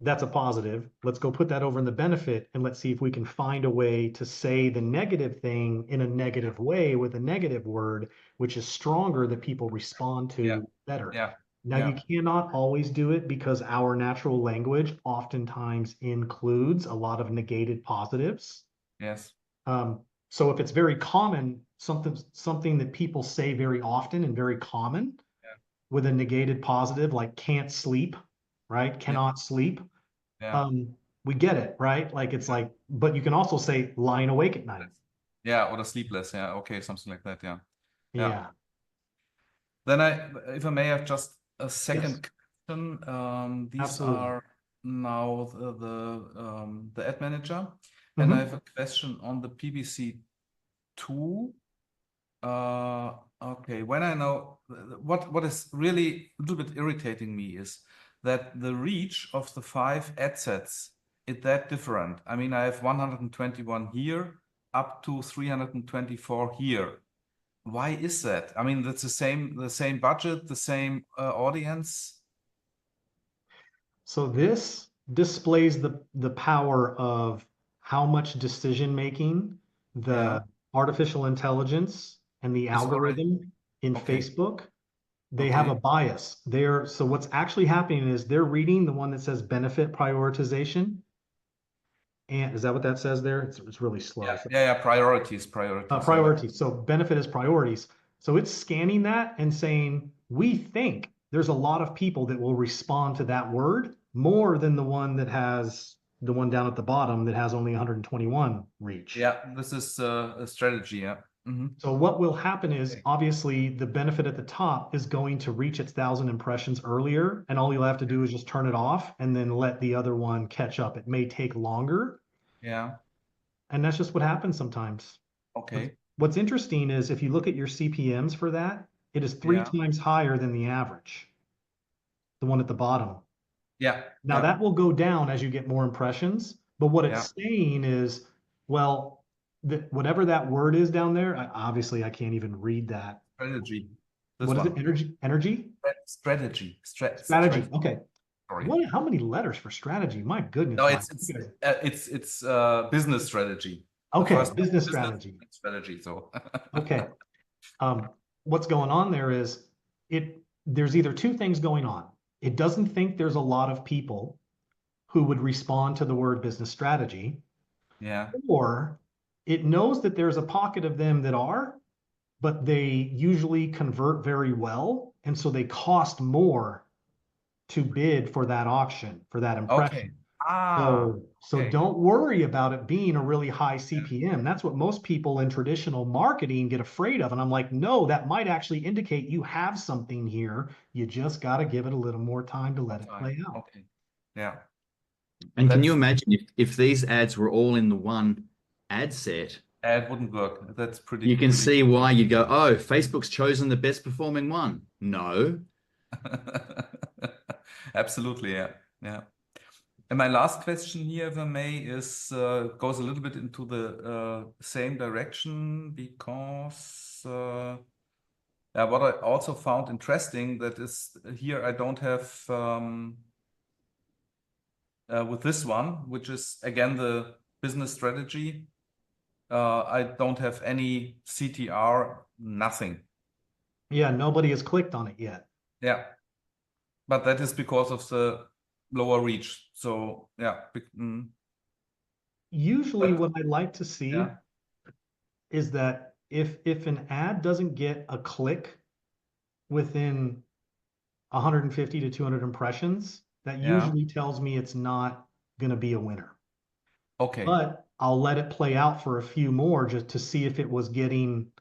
That's a positive. Let's go put that over in the benefit and let's see if we can find a way to say the negative thing in a negative way with a negative word, which is stronger that people respond Yeah. to better. Yeah. Now, Yeah. you cannot always do it because our natural language oftentimes includes a lot of negated positives. Yes. So if it's very common, something that people say very often and very common Yeah. with a negated positive, like can't sleep, right? Cannot sleep. Yeah. We get it, right? Like it's like, but you can also say lying awake at night. Yeah. Or the sleepless. Yeah. Okay. Something like that. Yeah. Yeah. Yeah, Then if I may have just a yes, second question. These absolutely. are now the ad manager, and I have a question on the PBC2. Okay, when I know what is really a little bit irritating me is that the reach of the 5 ad sets is that different. I mean, I have 121 here up to 324 here. Why is that? I mean, that's the same budget, the same audience. So this displays the power of how much decision making Yeah, the artificial intelligence and the it's already algorithm in okay. Facebook, they have a Okay. bias. So what's actually happening is they're reading the one that says benefit prioritization. And is that what that says there? It's really slow. Yeah, yeah, yeah. Priorities. Yeah. Priorities. So benefit is priorities. So it's scanning that and saying, we think there's a lot of people that will respond to that word more than the one down at the bottom that has only 121 reach. Yeah, this is a strategy. Yeah. So what will happen is Okay. obviously the benefit at the top is going to reach its 1,000 impressions earlier, and all you'll have to do is just turn it off and then let the other one catch up. It may take longer, Yeah. and that's just what happens sometimes. Okay. What's interesting is if you look at your CPMs for that, it is 3 Yeah. times higher than the average, the one at the bottom. Yeah. Now Yeah. that will go down as you get more impressions, but what Yeah. it's saying is, well, whatever that word is down there, obviously I can't even read that. Strategy. This What is it? one. Energy? Strategy. Strategy. Okay. Sorry. How many letters for strategy? My goodness. No, Mike. it's business strategy. The Okay, first business business strategy. strategy. So Okay. What's going on there is there's either two things going on. It doesn't think there's a lot of people who would respond to the word business strategy, yeah. or it knows that there's a pocket of them that are, but they usually convert very well. And so they cost more to bid for that auction, for that impression. Okay. Ah. So okay. don't worry about it being a really high CPM. That's what most people in traditional marketing get afraid of. And I'm like, no, that might actually indicate you have something here. You just got to give it a little more time to let it play out. Okay. Yeah. And can you imagine if these ads were all in the one ad set? Ad wouldn't work. That's pretty. You can see why you'd go, oh, Facebook's chosen the best performing one. No. Absolutely, yeah. Yeah. And my last question here, if I may, is goes a little bit into the same direction because what I also found interesting that is here I don't have with this one, which is again the business strategy. I don't have any CTR, nothing. Yeah, nobody has clicked on it yet. Yeah, but that is because of the lower reach. So yeah. Usually But- what I like to see Yeah. is that if an ad doesn't get a click within 150 to 200 impressions, that Yeah. usually tells me it's not going to be a winner. Okay. But I'll let it play out for a few more just to see if it was getting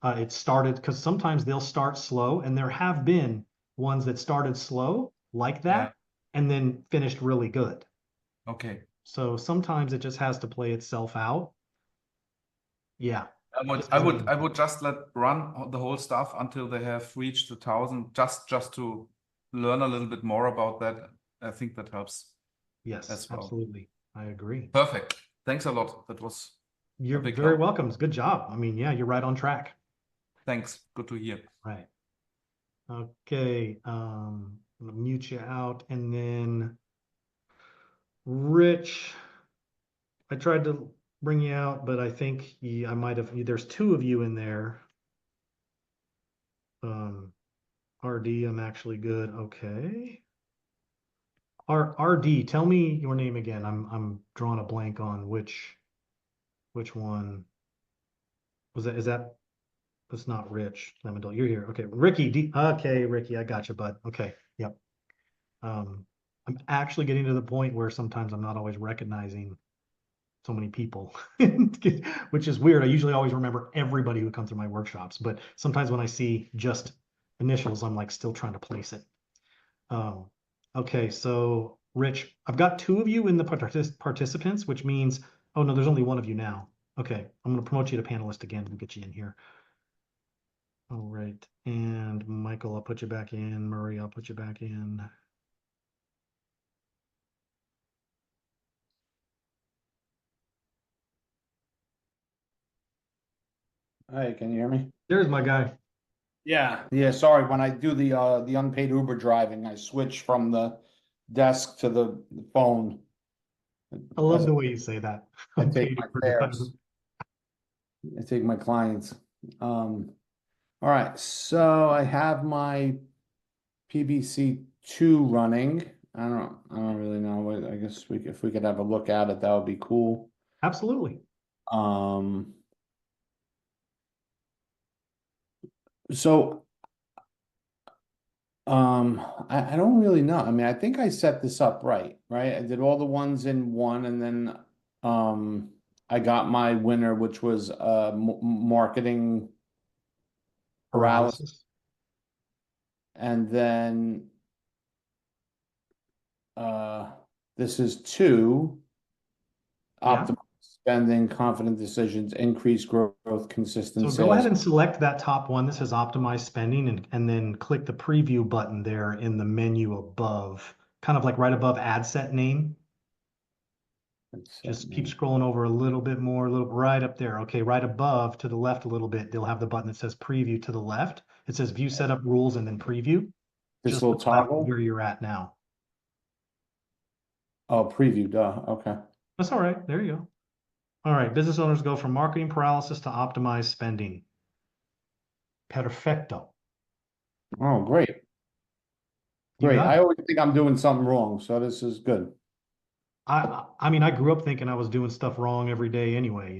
it started, because sometimes they'll start slow, and there have been ones that started slow like that Yeah. and then finished really good. Okay. So sometimes it just has to play itself out. Yeah. I would just let run the whole stuff until they have reached 1,000, just to learn a little bit more about that. I think that helps. Yes, as well. absolutely. I agree. Perfect. Thanks a lot. That was You're big very help. welcome. Good job. I mean, yeah, you're right on track. Thanks. Good to hear. Right. Okay. I'm gonna mute you out, and then Rich, I tried to bring you out, but I think I might have. There's two of you in there. RD, I'm actually good. Okay. RD, tell me your name again. I'm drawing a blank on which one was that. Is that that's not Rich Lemondale? You're here. Okay, Ricky D. Okay, Ricky, I got you, bud. Okay, yep. I'm actually getting to the point where sometimes I'm not always recognizing so many people, which is weird. I usually always remember everybody who comes through my workshops, but sometimes when I see just initials, I'm like still trying to place it. Okay, so Rich, I've got two of you in the participants, which means, oh no, there's only one of you now. Okay, I'm going to promote you to panelist again and get you in here. All right, and Michael, I'll put you back in. Murray, I'll put you back in. Hey, can you hear me? There's my guy. Yeah, sorry. When I do the unpaid Uber driving, I switch from the desk to the phone. I love the way you say that. I I'm take paid my for fares. I take my clients. All right, so I have my PBC2 running. I don't really know. I guess if we could have a look at it, that would be cool. Absolutely. So I don't really know. I mean, I think I set this up right? I did all the ones in one, and then I got my winner, which was marketing paralysis. And then this is two. Yeah. Optimize spending, confident decisions, increase growth, consistent So sales. go ahead and select that top one that says optimize spending, and then click the preview button there in the menu above, kind of like right above ad set name. Just keep scrolling over a little bit more, a little right up there. Okay, right above to the left a little bit, they'll have the button that says preview to the left. It says view setup rules and then preview. This Just little to the left of toggle. where you're at now. Oh, preview, duh, okay. That's all right. There you go. All right. Business owners go from marketing paralysis to optimized spending. Perfecto. Oh, great, You great. got I it. always think I'm doing something wrong, so this is good. I mean, I grew up thinking I was doing stuff wrong every day anyway,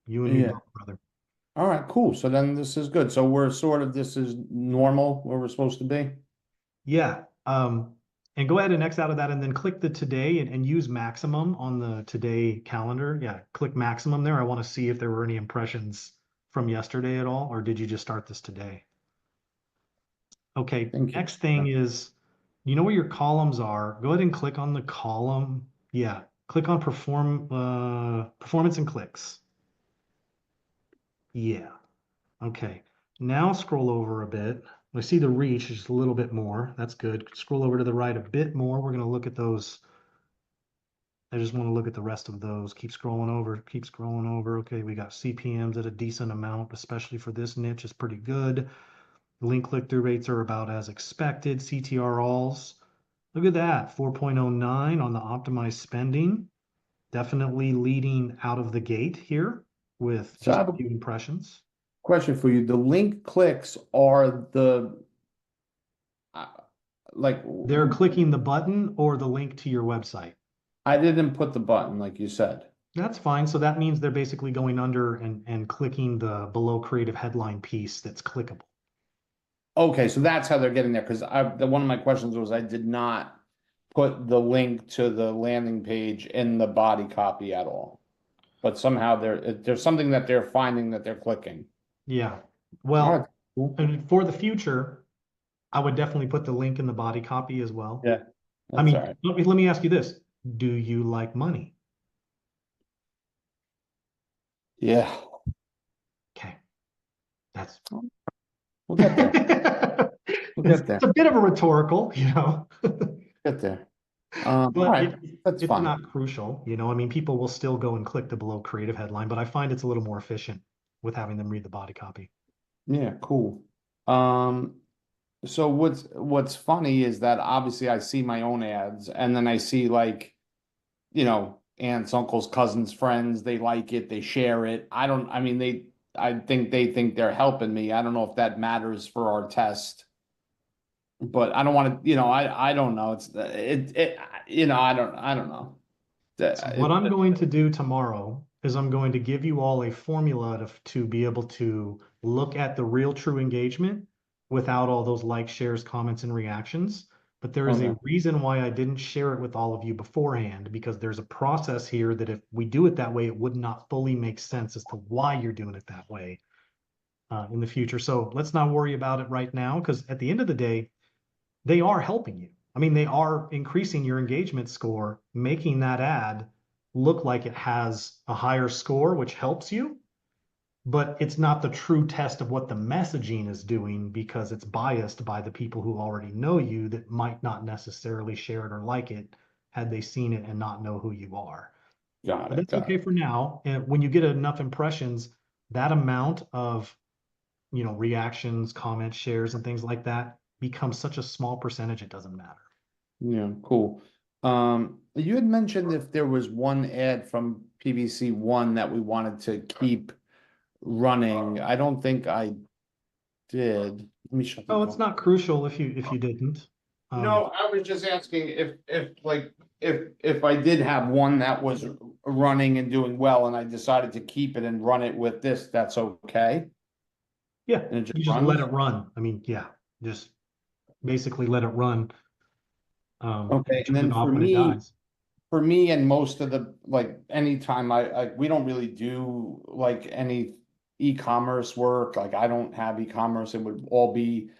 You and me Yeah. both, brother. All right, cool. So then this is good. So we're sort of, this is normal where we're supposed to be? Yeah. And go ahead and X out of that and then click the today and use maximum on the today calendar. Yeah, click maximum there. I want to see if there were any impressions from yesterday at all, or did you just start this today? Okay, Thank you. next thing is, you know where your columns are? Go ahead and click on the column. Yeah, click on performance and clicks. Yeah. Okay. Now scroll over a bit. I see the reach is a little bit more. That's good. Scroll over to the right a bit more. We're going to look at those. I just want to look at the rest of those. Keep scrolling over. Keep scrolling over. Okay, we got CPMs at a decent amount, especially for this niche is pretty good. Link click-through rates are about as expected. CTR alls. Look at that, 4.09 on the optimized spending. Definitely leading out of the gate here with So I just have a a few impressions. question for you. The link clicks are uh, like, They're clicking the button or the link to your website. I didn't put the button like you said. That's fine. So that means they're basically going under and clicking the below creative headline piece that's clickable. Okay, so that's how they're getting there. Because one of my questions was I did not put the link to the landing page in the body copy at all. But somehow there's something that they're finding that they're clicking. Yeah. All Well, right, cool. and for the future, I would definitely put the link in the body copy as well. Yeah, I that's all mean, right. let me ask you this. Do you like money? Yeah, Okay. That's we'll get there. We'll it's, get there. it's a bit of a rhetorical, Get there. All but right, that's it's fine. not crucial, I mean, people will still go and click the below creative headline, but I find it's a little more efficient with having them read the body copy. Yeah, cool. Um, so what's funny is that obviously I see my own ads and then I see like, aunts, uncles, cousins, friends, they like it, they share it. I mean, I think they think they're helping me. I don't know if that matters for our test, but I don't want to, I don't know. I don't know. So what I'm going to do tomorrow is I'm going to give you all a formula to be able to look at the real true engagement without all those likes, shares, comments, and reactions. But there is a Okay. reason why I didn't share it with all of you beforehand, because there's a process here that if we do it that way, it would not fully make sense as to why you're doing it that way in the future. So let's not worry about it right now, because at the end of the day, they are helping you. I mean, they are increasing your engagement score, making that ad look like it has a higher score, which helps you, but it's not the true test of what the messaging is doing because it's biased by the people who already know you that might not necessarily share it or like it had they seen it and not know who you are. Got But it. that's Got okay it. for now. And when you get enough impressions, that amount of reactions, comments, shares, and things like that becomes such a small percentage, it doesn't matter. Yeah, cool. You had mentioned if there was one ad from PVC one that we wanted to keep running. I don't think I did. Let me shut the Oh, it's door. not crucial if you didn't. No, I was just asking if I did have one that was running and doing well and I decided to keep it and run it with this, that's okay. Yeah, And it just you just let runs. it run. I mean, yeah, just basically let it run. Okay, and Turn it then off when it dies. for me and most of the like anytime we don't really do like any e-commerce work. Like I don't have e-commerce. It would all be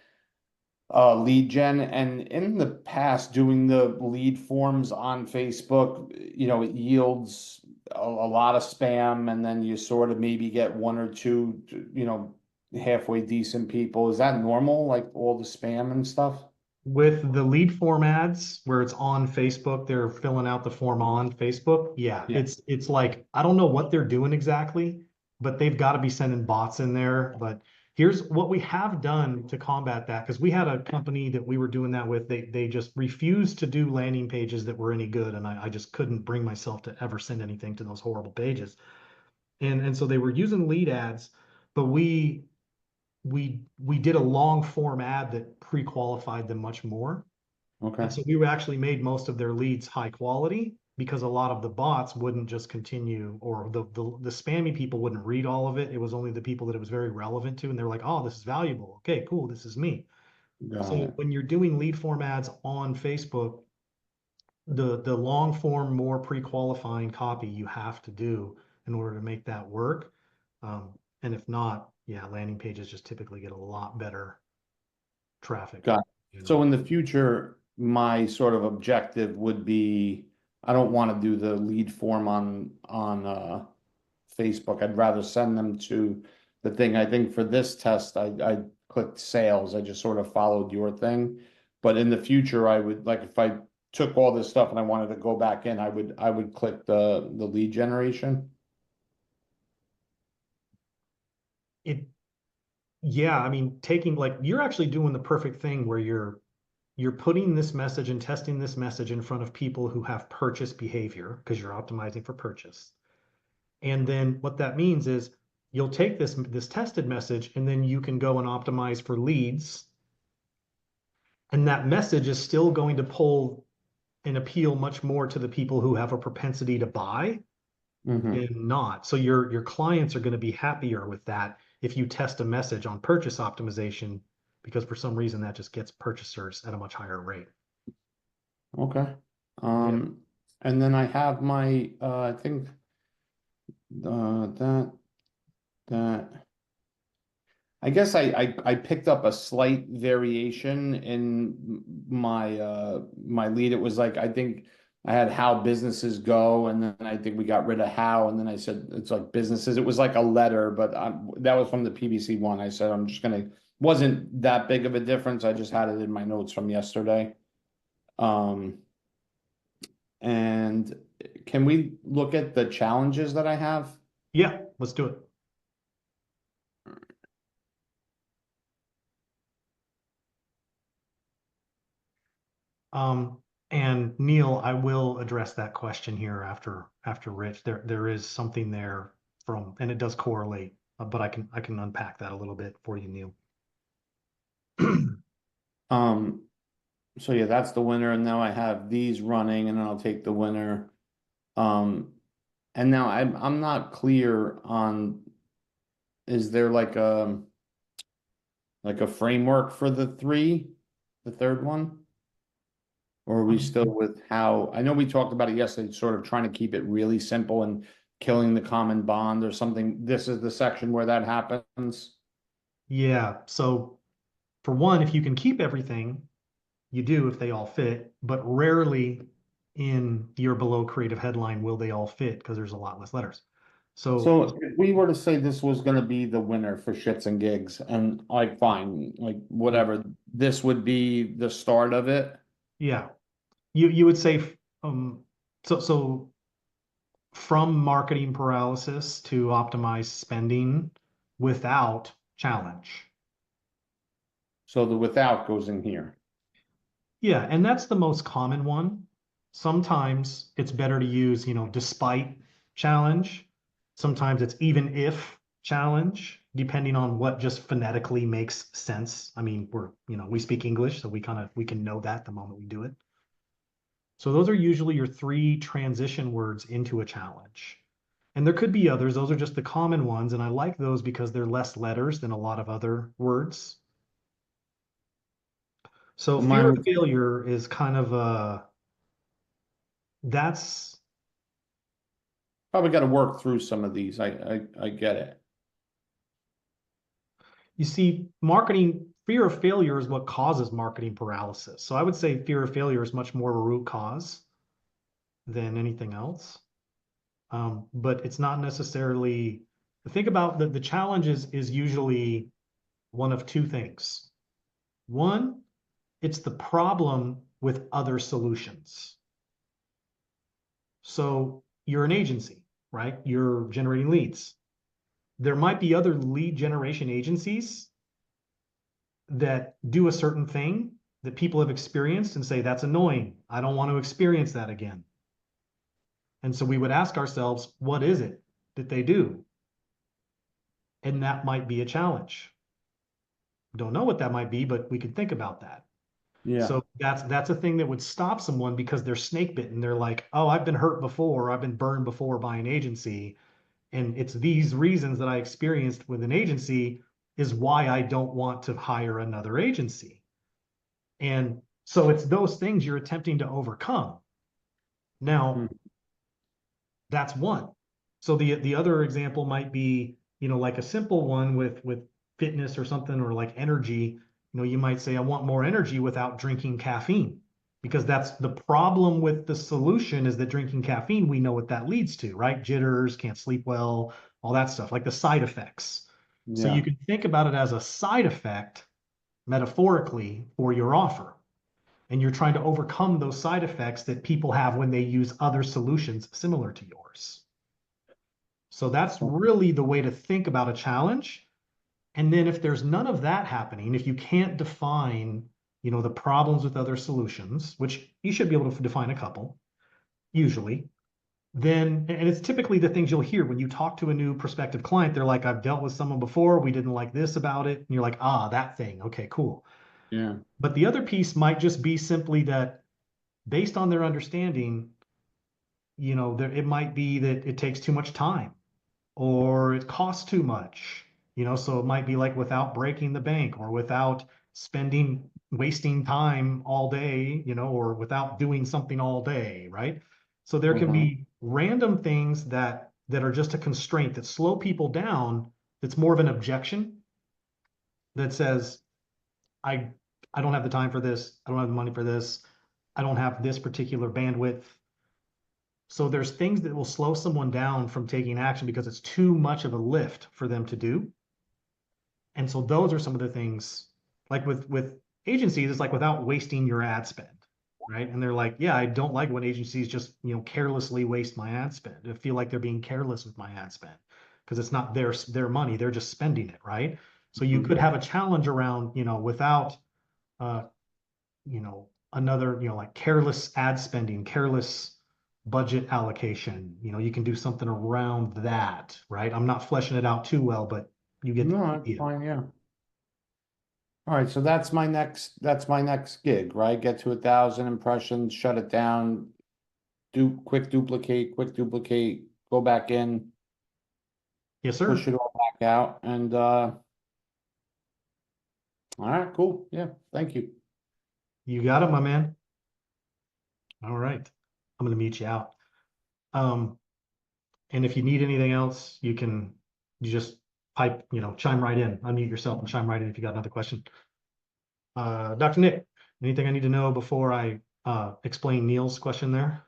lead gen. And in the past, doing the lead forms on Facebook, it yields a lot of spam, and then you sort of maybe get one or two, halfway decent people. Is that normal? Like all the spam and stuff? With the lead form ads where it's on Facebook, they're filling out the form on Facebook. Yeah, Yeah. it's like I don't know what they're doing exactly, but they've got to be sending bots in there. But Here's what we have done to combat that, because we had a company that we were doing that with. They just refused to do landing pages that were any good, and I just couldn't bring myself to ever send anything to those horrible pages. And so they were using lead ads, but we did a long form ad that pre-qualified them much more. Okay. And so we actually made most of their leads high quality, because a lot of the bots wouldn't just continue, or the spammy people wouldn't read all of it. It was only the people that it was very relevant to, and they're like, oh, this is valuable. Okay, cool, this is me. Got So it. when you're doing lead form ads on Facebook, the long form, more pre-qualifying copy you have to do in order to make that work. And if not, yeah, landing pages just typically get a lot better traffic. Got it. So in the future, my sort of objective would be, I don't want to do the lead form on Facebook. I'd rather send them to the thing. I think for this test, I clicked sales. I just sort of followed your thing. But in the future, I would, like, if I took all this stuff and I wanted to go back in, I would click the lead generation. Yeah, I mean, taking, like, you're actually doing the perfect thing where you're putting this message and testing this message in front of people who have purchase behavior, because you're optimizing for purchase. And then what that means is you'll take this tested message, and then you can go and optimize for leads. And that message is still going to pull and appeal much more to the people who have a propensity to buy than not. So your clients are going to be happier with that if you test a message on purchase optimization, because for some reason that just gets purchasers at a much higher rate. Okay. And then I have my, I think, that, I guess I picked up a slight variation in my lead. It was like, I think I had how businesses go, and then I think we got rid of how, and then I said it's like businesses. It was like a letter, but that was from the PBC one. I said I'm just gonna, wasn't that big of a difference. I just had it in my notes from yesterday. And can we look at the challenges that I have? Yeah, let's do it. And Neil, I will address that question here after Rich. There is something there from, and it does correlate, but I can unpack that a little bit for you, Neil. So yeah, that's the winner, and now I have these running, and then I'll take the winner. And now I'm not clear on, is there like a framework for the third one? Or are we still with how, I know we talked about it yesterday, sort of trying to keep it really simple and killing the common bond or something. This is the section where that happens. Yeah, so for one, if you can keep everything, you do if they all fit, but rarely in your below creative headline will they all fit, because there's a lot less letters. So if we were to say this was going to be the winner for shits and gigs, and like, fine, like whatever, this would be the start of it. yeah, you would say, so from marketing paralysis to optimize spending without challenge. So the without goes in here. Yeah, and that's the most common one. Sometimes it's better to use, despite challenge. Sometimes it's even if challenge, depending on what just phonetically makes sense. I mean, we speak English, so we can know that the moment we do it. So those are usually your three transition words into a challenge. And there could be others. Those are just the common ones. And I like those because they're less letters than a lot of other words. So fear of failure is kind of that's probably got to work through some of these. I get it. You see, fear of failure is what causes marketing paralysis. So I would say fear of failure is much more of a root cause than anything else. But it's not necessarily, think about the challenge is usually one of two things. One, it's the problem with other solutions. So you're an agency, right? You're generating leads. There might be other lead generation agencies that do a certain thing that people have experienced and say, that's annoying. I don't want to experience that again. And so we would ask ourselves, what is it that they do? And that might be a challenge. Don't know what that might be, but we could think about that. Yeah. So that's a thing that would stop someone because they're snake bitten. They're like, oh, I've been hurt before, or I've been burned before by an agency. And it's these reasons that I experienced with an agency is why I don't want to hire another agency. And so it's those things you're attempting to overcome. Now, that's one. So the other example might be, like a simple one with fitness or something, or like energy. You might say, I want more energy without drinking caffeine, because that's the problem with the solution is that drinking caffeine, we know what that leads to, right? Jitters, can't sleep well, all that stuff, like the side effects. So Yeah. you can think about it as a side effect metaphorically for your offer. And you're trying to overcome those side effects that people have when they use other solutions similar to yours. So that's really the way to think about a challenge. And then if there's none of that happening, if you can't define, the problems with other solutions, which you should be able to define a couple, usually, then, and it's typically the things you'll hear when you talk to a new prospective client, they're like, I've dealt with someone before, we didn't like this about it. And you're like, that thing. Okay, cool. Yeah. But the other piece might just be simply that based on their understanding, it might be that it takes too much time or it costs too much, so it might be like without breaking the bank or without wasting time all day, or without doing something all day, right? So there can be random things that are just a constraint that slow people down. That's more of an objection that says, I I don't have the time for this. I don't have the money for this. I don't have this particular bandwidth. So there's things that will slow someone down from taking action because it's too much of a lift for them to do. And so those are some of the things, like with agencies, it's like without wasting your ad spend, right? And they're like, yeah, I don't like when agencies just, carelessly waste my ad spend. I feel like they're being careless with my ad spend because it's not their money. They're just spending it, right? So you could have a challenge around, without uh, another, like careless ad spending, careless budget allocation. You can do something around that, right? I'm not fleshing it out too well, but you get the No, that's idea. fine, yeah. All right, so that's my next gig, right? Get to 1,000 impressions, shut it down, do quick duplicate, go back in, Yes, sir. push it all back out, and all right, cool. Yeah, thank you. You got it, my man. All right. I'm going to mute you out. And if you need anything else, you just chime right in, unmute yourself and chime right in if you got another question. Dr. Nick, anything I need to know before I explain Neil's question there?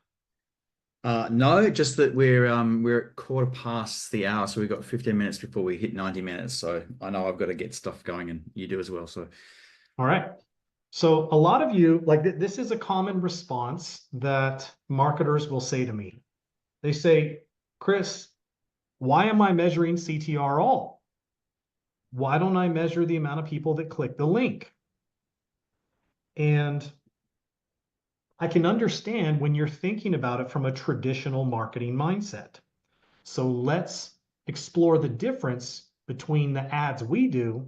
No, just that we're at quarter past the hour, so we've got 15 minutes before we hit 90 minutes. So I know I've got to get stuff going, and you do as well. So All right. So a lot of you, this is a common response that marketers will say to me. They say, Chris, why am I measuring CTR all? Why don't I measure the amount of people that click the link? And I can understand when you're thinking about it from a traditional marketing mindset. So let's explore the difference between the ads we do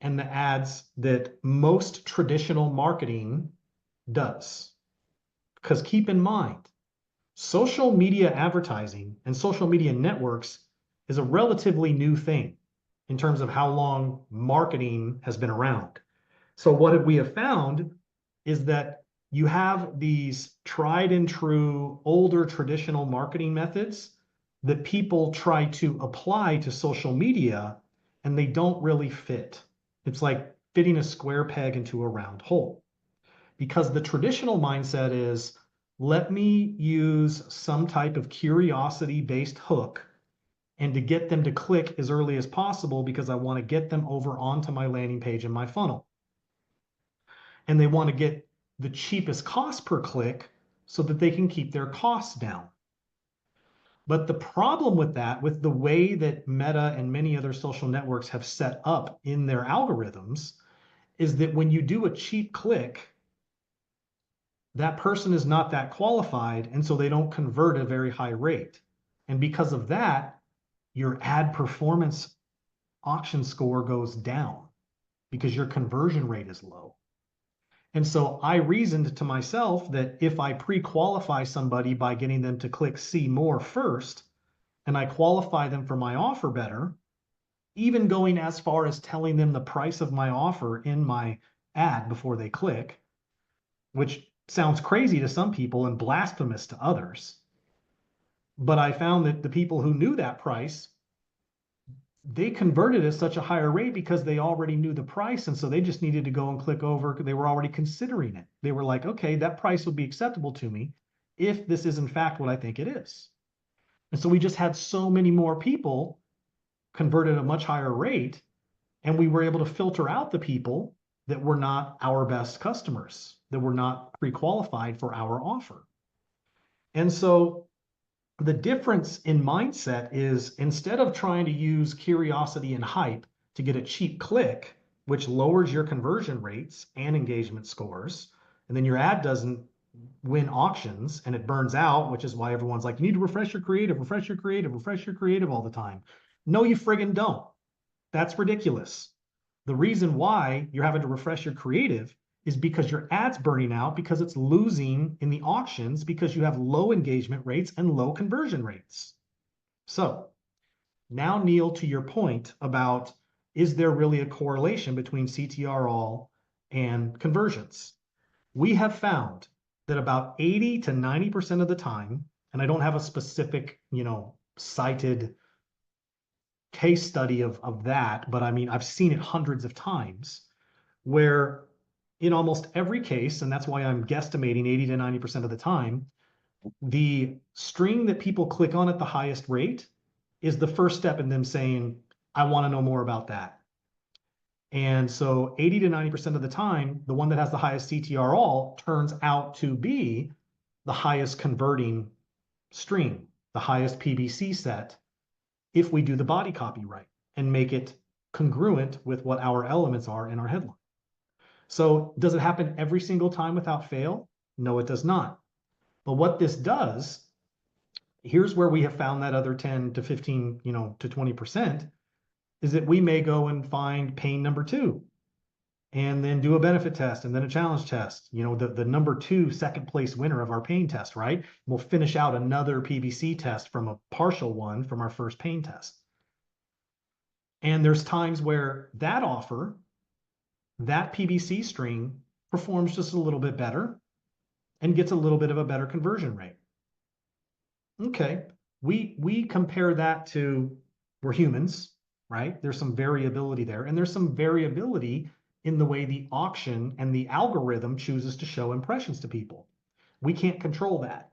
and the ads that most traditional marketing does. Because keep in mind, social media advertising and social media networks is a relatively new thing in terms of how long marketing has been around. So what we have found is that you have these tried and true older traditional marketing methods that people try to apply to social media and they don't really fit. It's like fitting a square peg into a round hole. Because the traditional mindset is, let me use some type of curiosity-based hook and to get them to click as early as possible because I want to get them over onto my landing page in my funnel. And they want to get the cheapest cost per click so that they can keep their costs down. But the problem with that, with the way that Meta and many other social networks have set up in their algorithms, is that when you do a cheap click, that person is not that qualified, and so they don't convert at a very high rate. And because of that, your ad performance auction score goes down because your conversion rate is low. And so I reasoned to myself that if I pre-qualify somebody by getting them to click see more first, and I qualify them for my offer better, even going as far as telling them the price of my offer in my ad before they click, which sounds crazy to some people and blasphemous to others. But I found that the people who knew that price, they converted at such a higher rate because they already knew the price. And so they just needed to go and click over. They were already considering it. They were like, okay, that price would be acceptable to me if this is in fact what I think it is. And so we just had so many more people convert at a much higher rate. And we were able to filter out the people that were not our best customers, that were not pre-qualified for our offer. And so the difference in mindset is instead of trying to use curiosity and hype to get a cheap click, which lowers your conversion rates and engagement scores, and then your ad doesn't win auctions and it burns out, which is why everyone's like, you need to refresh your creative, refresh your creative, refresh your creative all the time. No, you friggin' don't. That's ridiculous. The reason why you're having to refresh your creative is because your ad's burning out because it's losing in the auctions because you have low engagement rates and low conversion rates. So now, Neil, to your point about, is there really a correlation between CTR all and conversions? We have found that about 80 to 90% of the time, and I don't have a specific, cited case study of that, but I mean, I've seen it hundreds of times where in almost every case, and that's why I'm guesstimating 80 to 90% of the time, the string that people click on at the highest rate is the first step in them saying, I want to know more about that. And so 80 to 90% of the time, the one that has the highest CTR all turns out to be the highest converting string, the highest PBC set, if we do the body copy right and make it congruent with what our elements are in our headline. So does it happen every single time without fail? No, it does not. But what this does, here's where we have found that other 10 to 15, to 20%, is that we may go and find pain number 2 and then do a benefit test and then a challenge test, the number 2 second place winner of our pain test, right? We'll finish out another PBC test from a partial one from our first pain test. And there's times where that offer, that PBC string performs just a little bit better and gets a little bit of a better conversion rate. Okay, we compare that to, we're humans, right? There's some variability there, and there's some variability in the way the auction and the algorithm chooses to show impressions to people. We can't control that.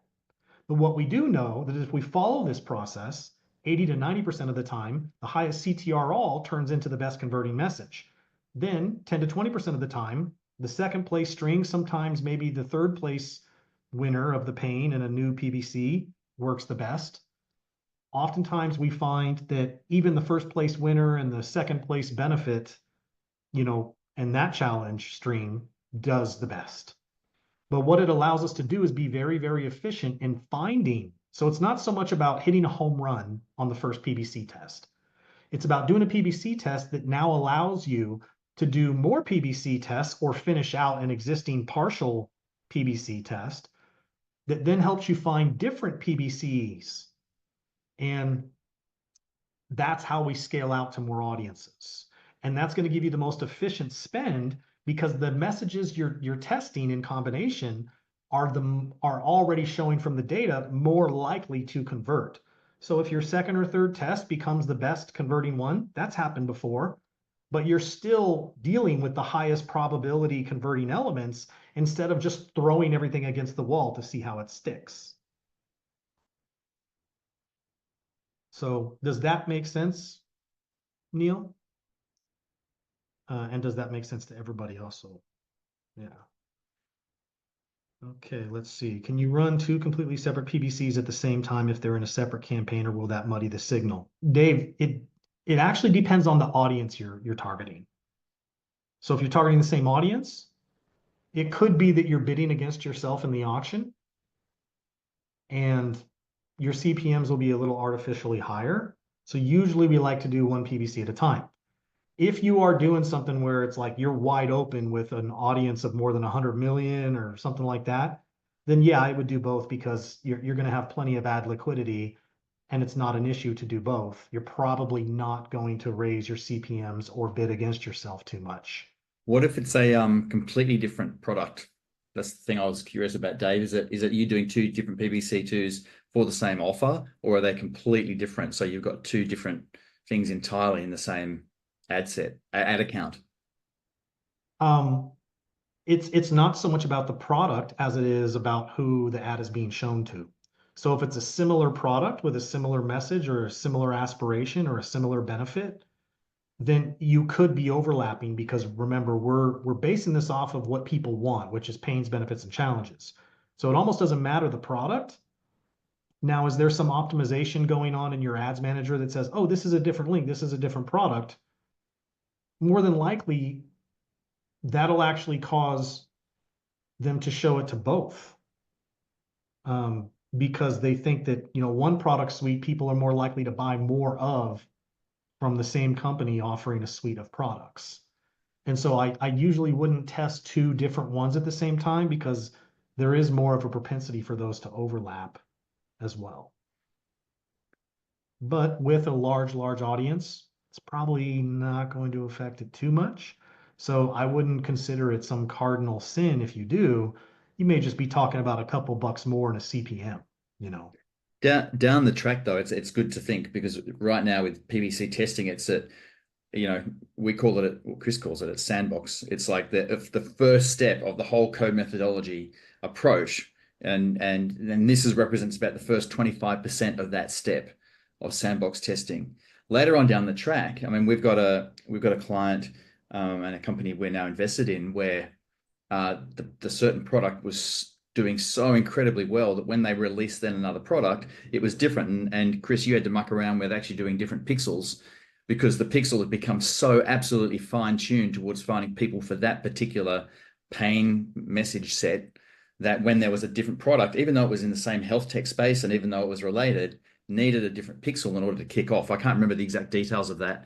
But what we do know that if we follow this process, 80 to 90% of the time, the highest CTR all turns into the best converting message. Then 10 to 20% of the time, the second place string, sometimes maybe the third place winner of the pain and a new PBC works the best. Oftentimes we find that even the first place winner and the second place benefit, and that challenge string does the best. But what it allows us to do is be very, very efficient in finding. So it's not so much about hitting a home run on the first PBC test. It's about doing a PBC test that now allows you to do more PBC tests or finish out an existing partial PBC test that then helps you find different PBCs. And that's how we scale out to more audiences. And that's going to give you the most efficient spend because the messages you're testing in combination are already showing from the data more likely to convert. So if your second or third test becomes the best converting one, that's happened before, but you're still dealing with the highest probability converting elements instead of just throwing everything against the wall to see how it sticks. So does that make sense, Neil? And does that make sense to everybody also? Yeah. Okay, let's see. Can you run 2 completely separate PBCs at the same time if they're in a separate campaign, or will that muddy the signal? Dave, it actually depends on the audience you're targeting. So if you're targeting the same audience, it could be that you're bidding against yourself in the auction and your CPMs will be a little artificially higher. So usually we like to do one PBC at a time. If you are doing something where it's like you're wide open with an audience of more than 100 million or something like that, then yeah, I would do both because you're going to have plenty of ad liquidity and it's not an issue to do both. You're probably not going to raise your CPMs or bid against yourself too much. What if it's a completely different product? That's the thing I was curious about, Dave. Is it you doing two different PBC2s for the same offer, or are they completely different? So you've got two different things entirely in the same ad set, ad account. It's not so much about the product as it is about who the ad is being shown to. So if it's a similar product with a similar message or a similar aspiration or a similar benefit, then you could be overlapping because remember, we're basing this off of what people want, which is pains, benefits, and challenges. So it almost doesn't matter the product. Now, is there some optimization going on in your ads manager that says, oh, this is a different link, this is a different product? More than likely, that'll actually cause them to show it to both. Because they think that, one product suite people are more likely to buy more of from the same company offering a suite of products. And so I usually wouldn't test two different ones at the same time because there is more of a propensity for those to overlap as well. But with a large audience, it's probably not going to affect it too much. So I wouldn't consider it some cardinal sin if you do. You may just be talking about a couple bucks more in a CPM, Down the track though, it's good to think, because right now with PBC testing, it's at, we call it, Chris calls it a sandbox. It's like the first step of the whole code methodology approach. And this represents about the first 25% of that step of sandbox testing. Later on down the track, I mean, we've got a client and a company we're now invested in where the certain product was doing so incredibly well that when they released then another product, it was different. And Chris, you had to muck around with actually doing different pixels because the pixel had become so absolutely fine-tuned towards finding people for that particular pain message set that when there was a different product, even though it was in the same health tech space and even though it was related, needed a different pixel in order to kick off. I can't remember the exact details of that.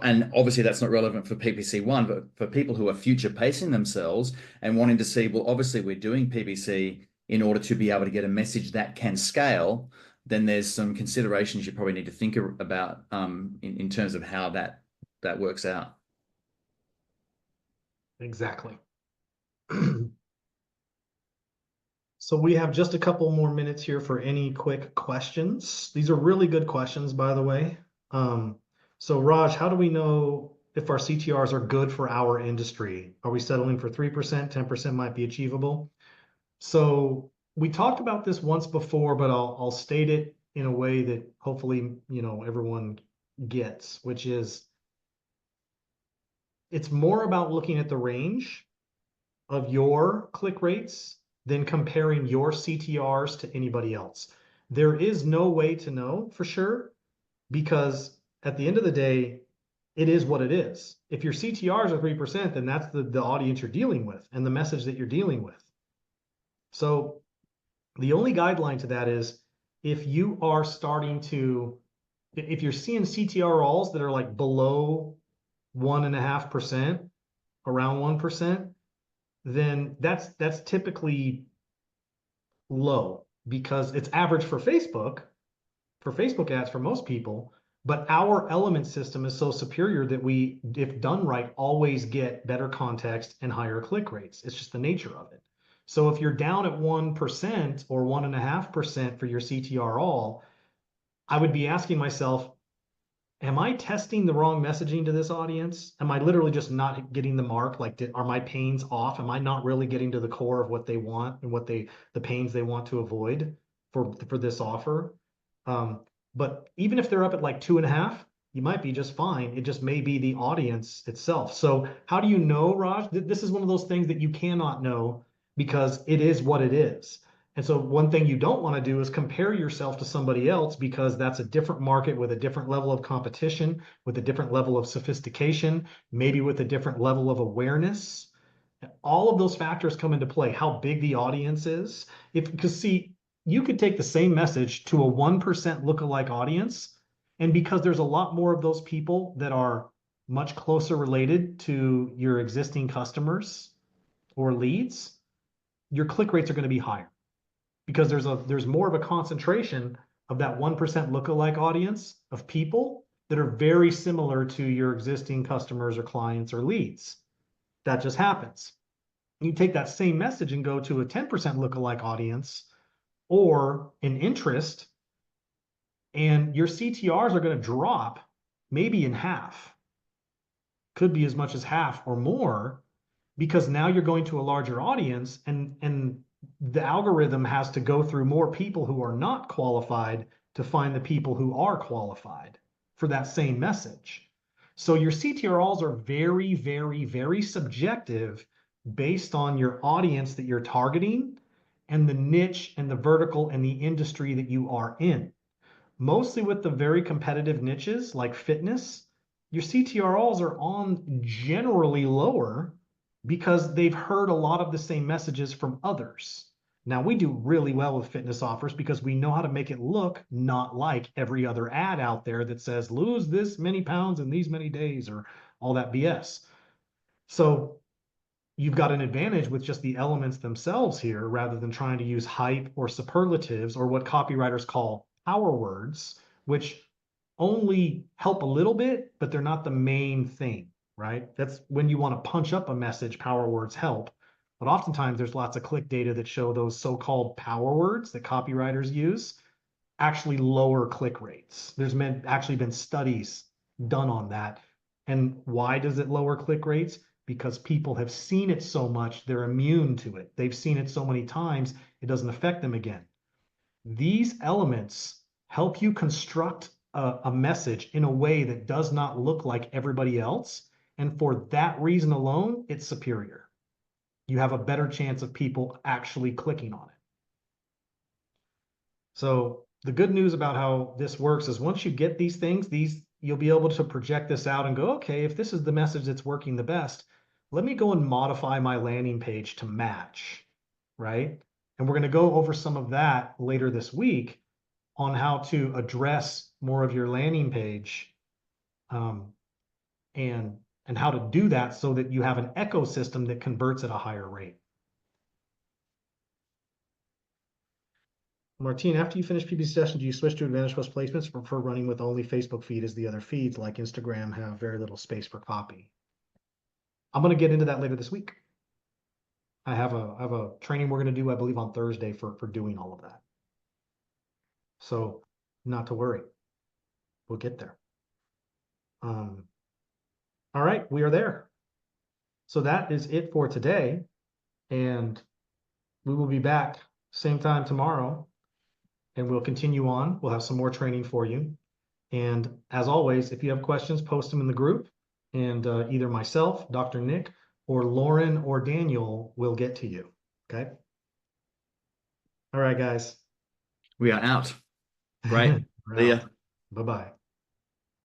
And obviously that's not relevant for PPC1, but for people who are future pacing themselves and wanting to see, well, obviously we're doing PPC in order to be able to get a message that can scale, then there's some considerations you probably need to think about in terms of how that works out. Exactly. So we have just a couple more minutes here for any quick questions. These are really good questions, by the way. So Raj, how do we know if our CTRs are good for our industry? Are we settling for 3%? 10% might be achievable. So we talked about this once before, but I'll state it in a way that hopefully, everyone gets, which is it's more about looking at the range of your click rates than comparing your CTRs to anybody else. There is no way to know for sure because at the end of the day, it is what it is. If your CTRs are 3%, then that's the audience you're dealing with and the message that you're dealing with. So the only guideline to that is if you are if you're seeing CTR alls that are like below 1.5%, around 1%, then that's typically low because it's average for Facebook ads for most people, but our element system is so superior that we, if done right, always get better context and higher click rates. It's just the nature of it. So if you're down at 1% or 1.5% for your CTR all, I would be asking myself, am I testing the wrong messaging to this audience? Am I literally just not getting the mark? Like, are my pains off? Am I not really getting to the core of what they want and the pains they want to avoid for this offer? But even if they're up at like 2.5, you might be just fine. It just may be the audience itself. So how do you know, Raj? This is one of those things that you cannot know because it is what it is. And so one thing you don't want to do is compare yourself to somebody else, because that's a different market with a different level of competition, with a different level of sophistication, maybe with a different level of awareness. All of those factors come into play. How big the audience is. Because see, you could take the same message to a 1% lookalike audience, and because there's a lot more of those people that are much closer related to your existing customers or leads, your click rates are going to be higher, because there's more of a concentration of that 1% lookalike audience of people that are very similar to your existing customers or clients or leads. That just happens. You take that same message and go to a 10% lookalike audience or an interest, and your CTRs are going to drop maybe in half. Could be as much as half or more, because now you're going to a larger audience, and the algorithm has to go through more people who are not qualified to find the people who are qualified for that same message. So your CTRLs are very, very, very subjective based on your audience that you're targeting and the niche and the vertical and the industry that you are in. Mostly with the very competitive niches like fitness, your CTRLs are on generally lower because they've heard a lot of the same messages from others. Now, we do really well with fitness offers because we know how to make it look not like every other ad out there that says lose this many pounds in these many days or all that BS. So you've got an advantage with just the elements themselves here, rather than trying to use hype or superlatives or what copywriters call power words, which only help a little bit, but they're not the main thing, right? That's when you want to punch up a message, power words help. But oftentimes there's lots of click data that show those so-called power words that copywriters use actually lower click rates. There's actually been studies done on that. And why does it lower click rates? Because people have seen it so much, they're immune to it. They've seen it so many times, it doesn't affect them again. These elements help you construct a message in a way that does not look like everybody else. And for that reason alone, it's superior. You have a better chance of people actually clicking on it. So the good news about how this works is once you get these things, you'll be able to project this out and go, okay, if this is the message that's working the best, let me go and modify my landing page to match, right? And we're going to go over some of that later this week on how to address more of your landing page, and how to do that so that you have an ecosystem that converts at a higher rate. Martine, after you finish PPC session, do you switch to Advantage Plus placements or prefer running with only Facebook feed as the other feeds like Instagram have very little space for copy? I'm going to get into that later this week. I have a training we're going to do, I believe, on Thursday for doing all of that. So not to worry. We'll get there. All right, we are there. So that is it for today. And we will be back same time tomorrow. And we'll continue on. We'll have some more training for you. And as always, if you have questions, post them in the group. And either myself, Dr. Nick, or Lauren or Daniel will get to you. Okay? All right, guys. We are out. Great. See ya. Bye-bye.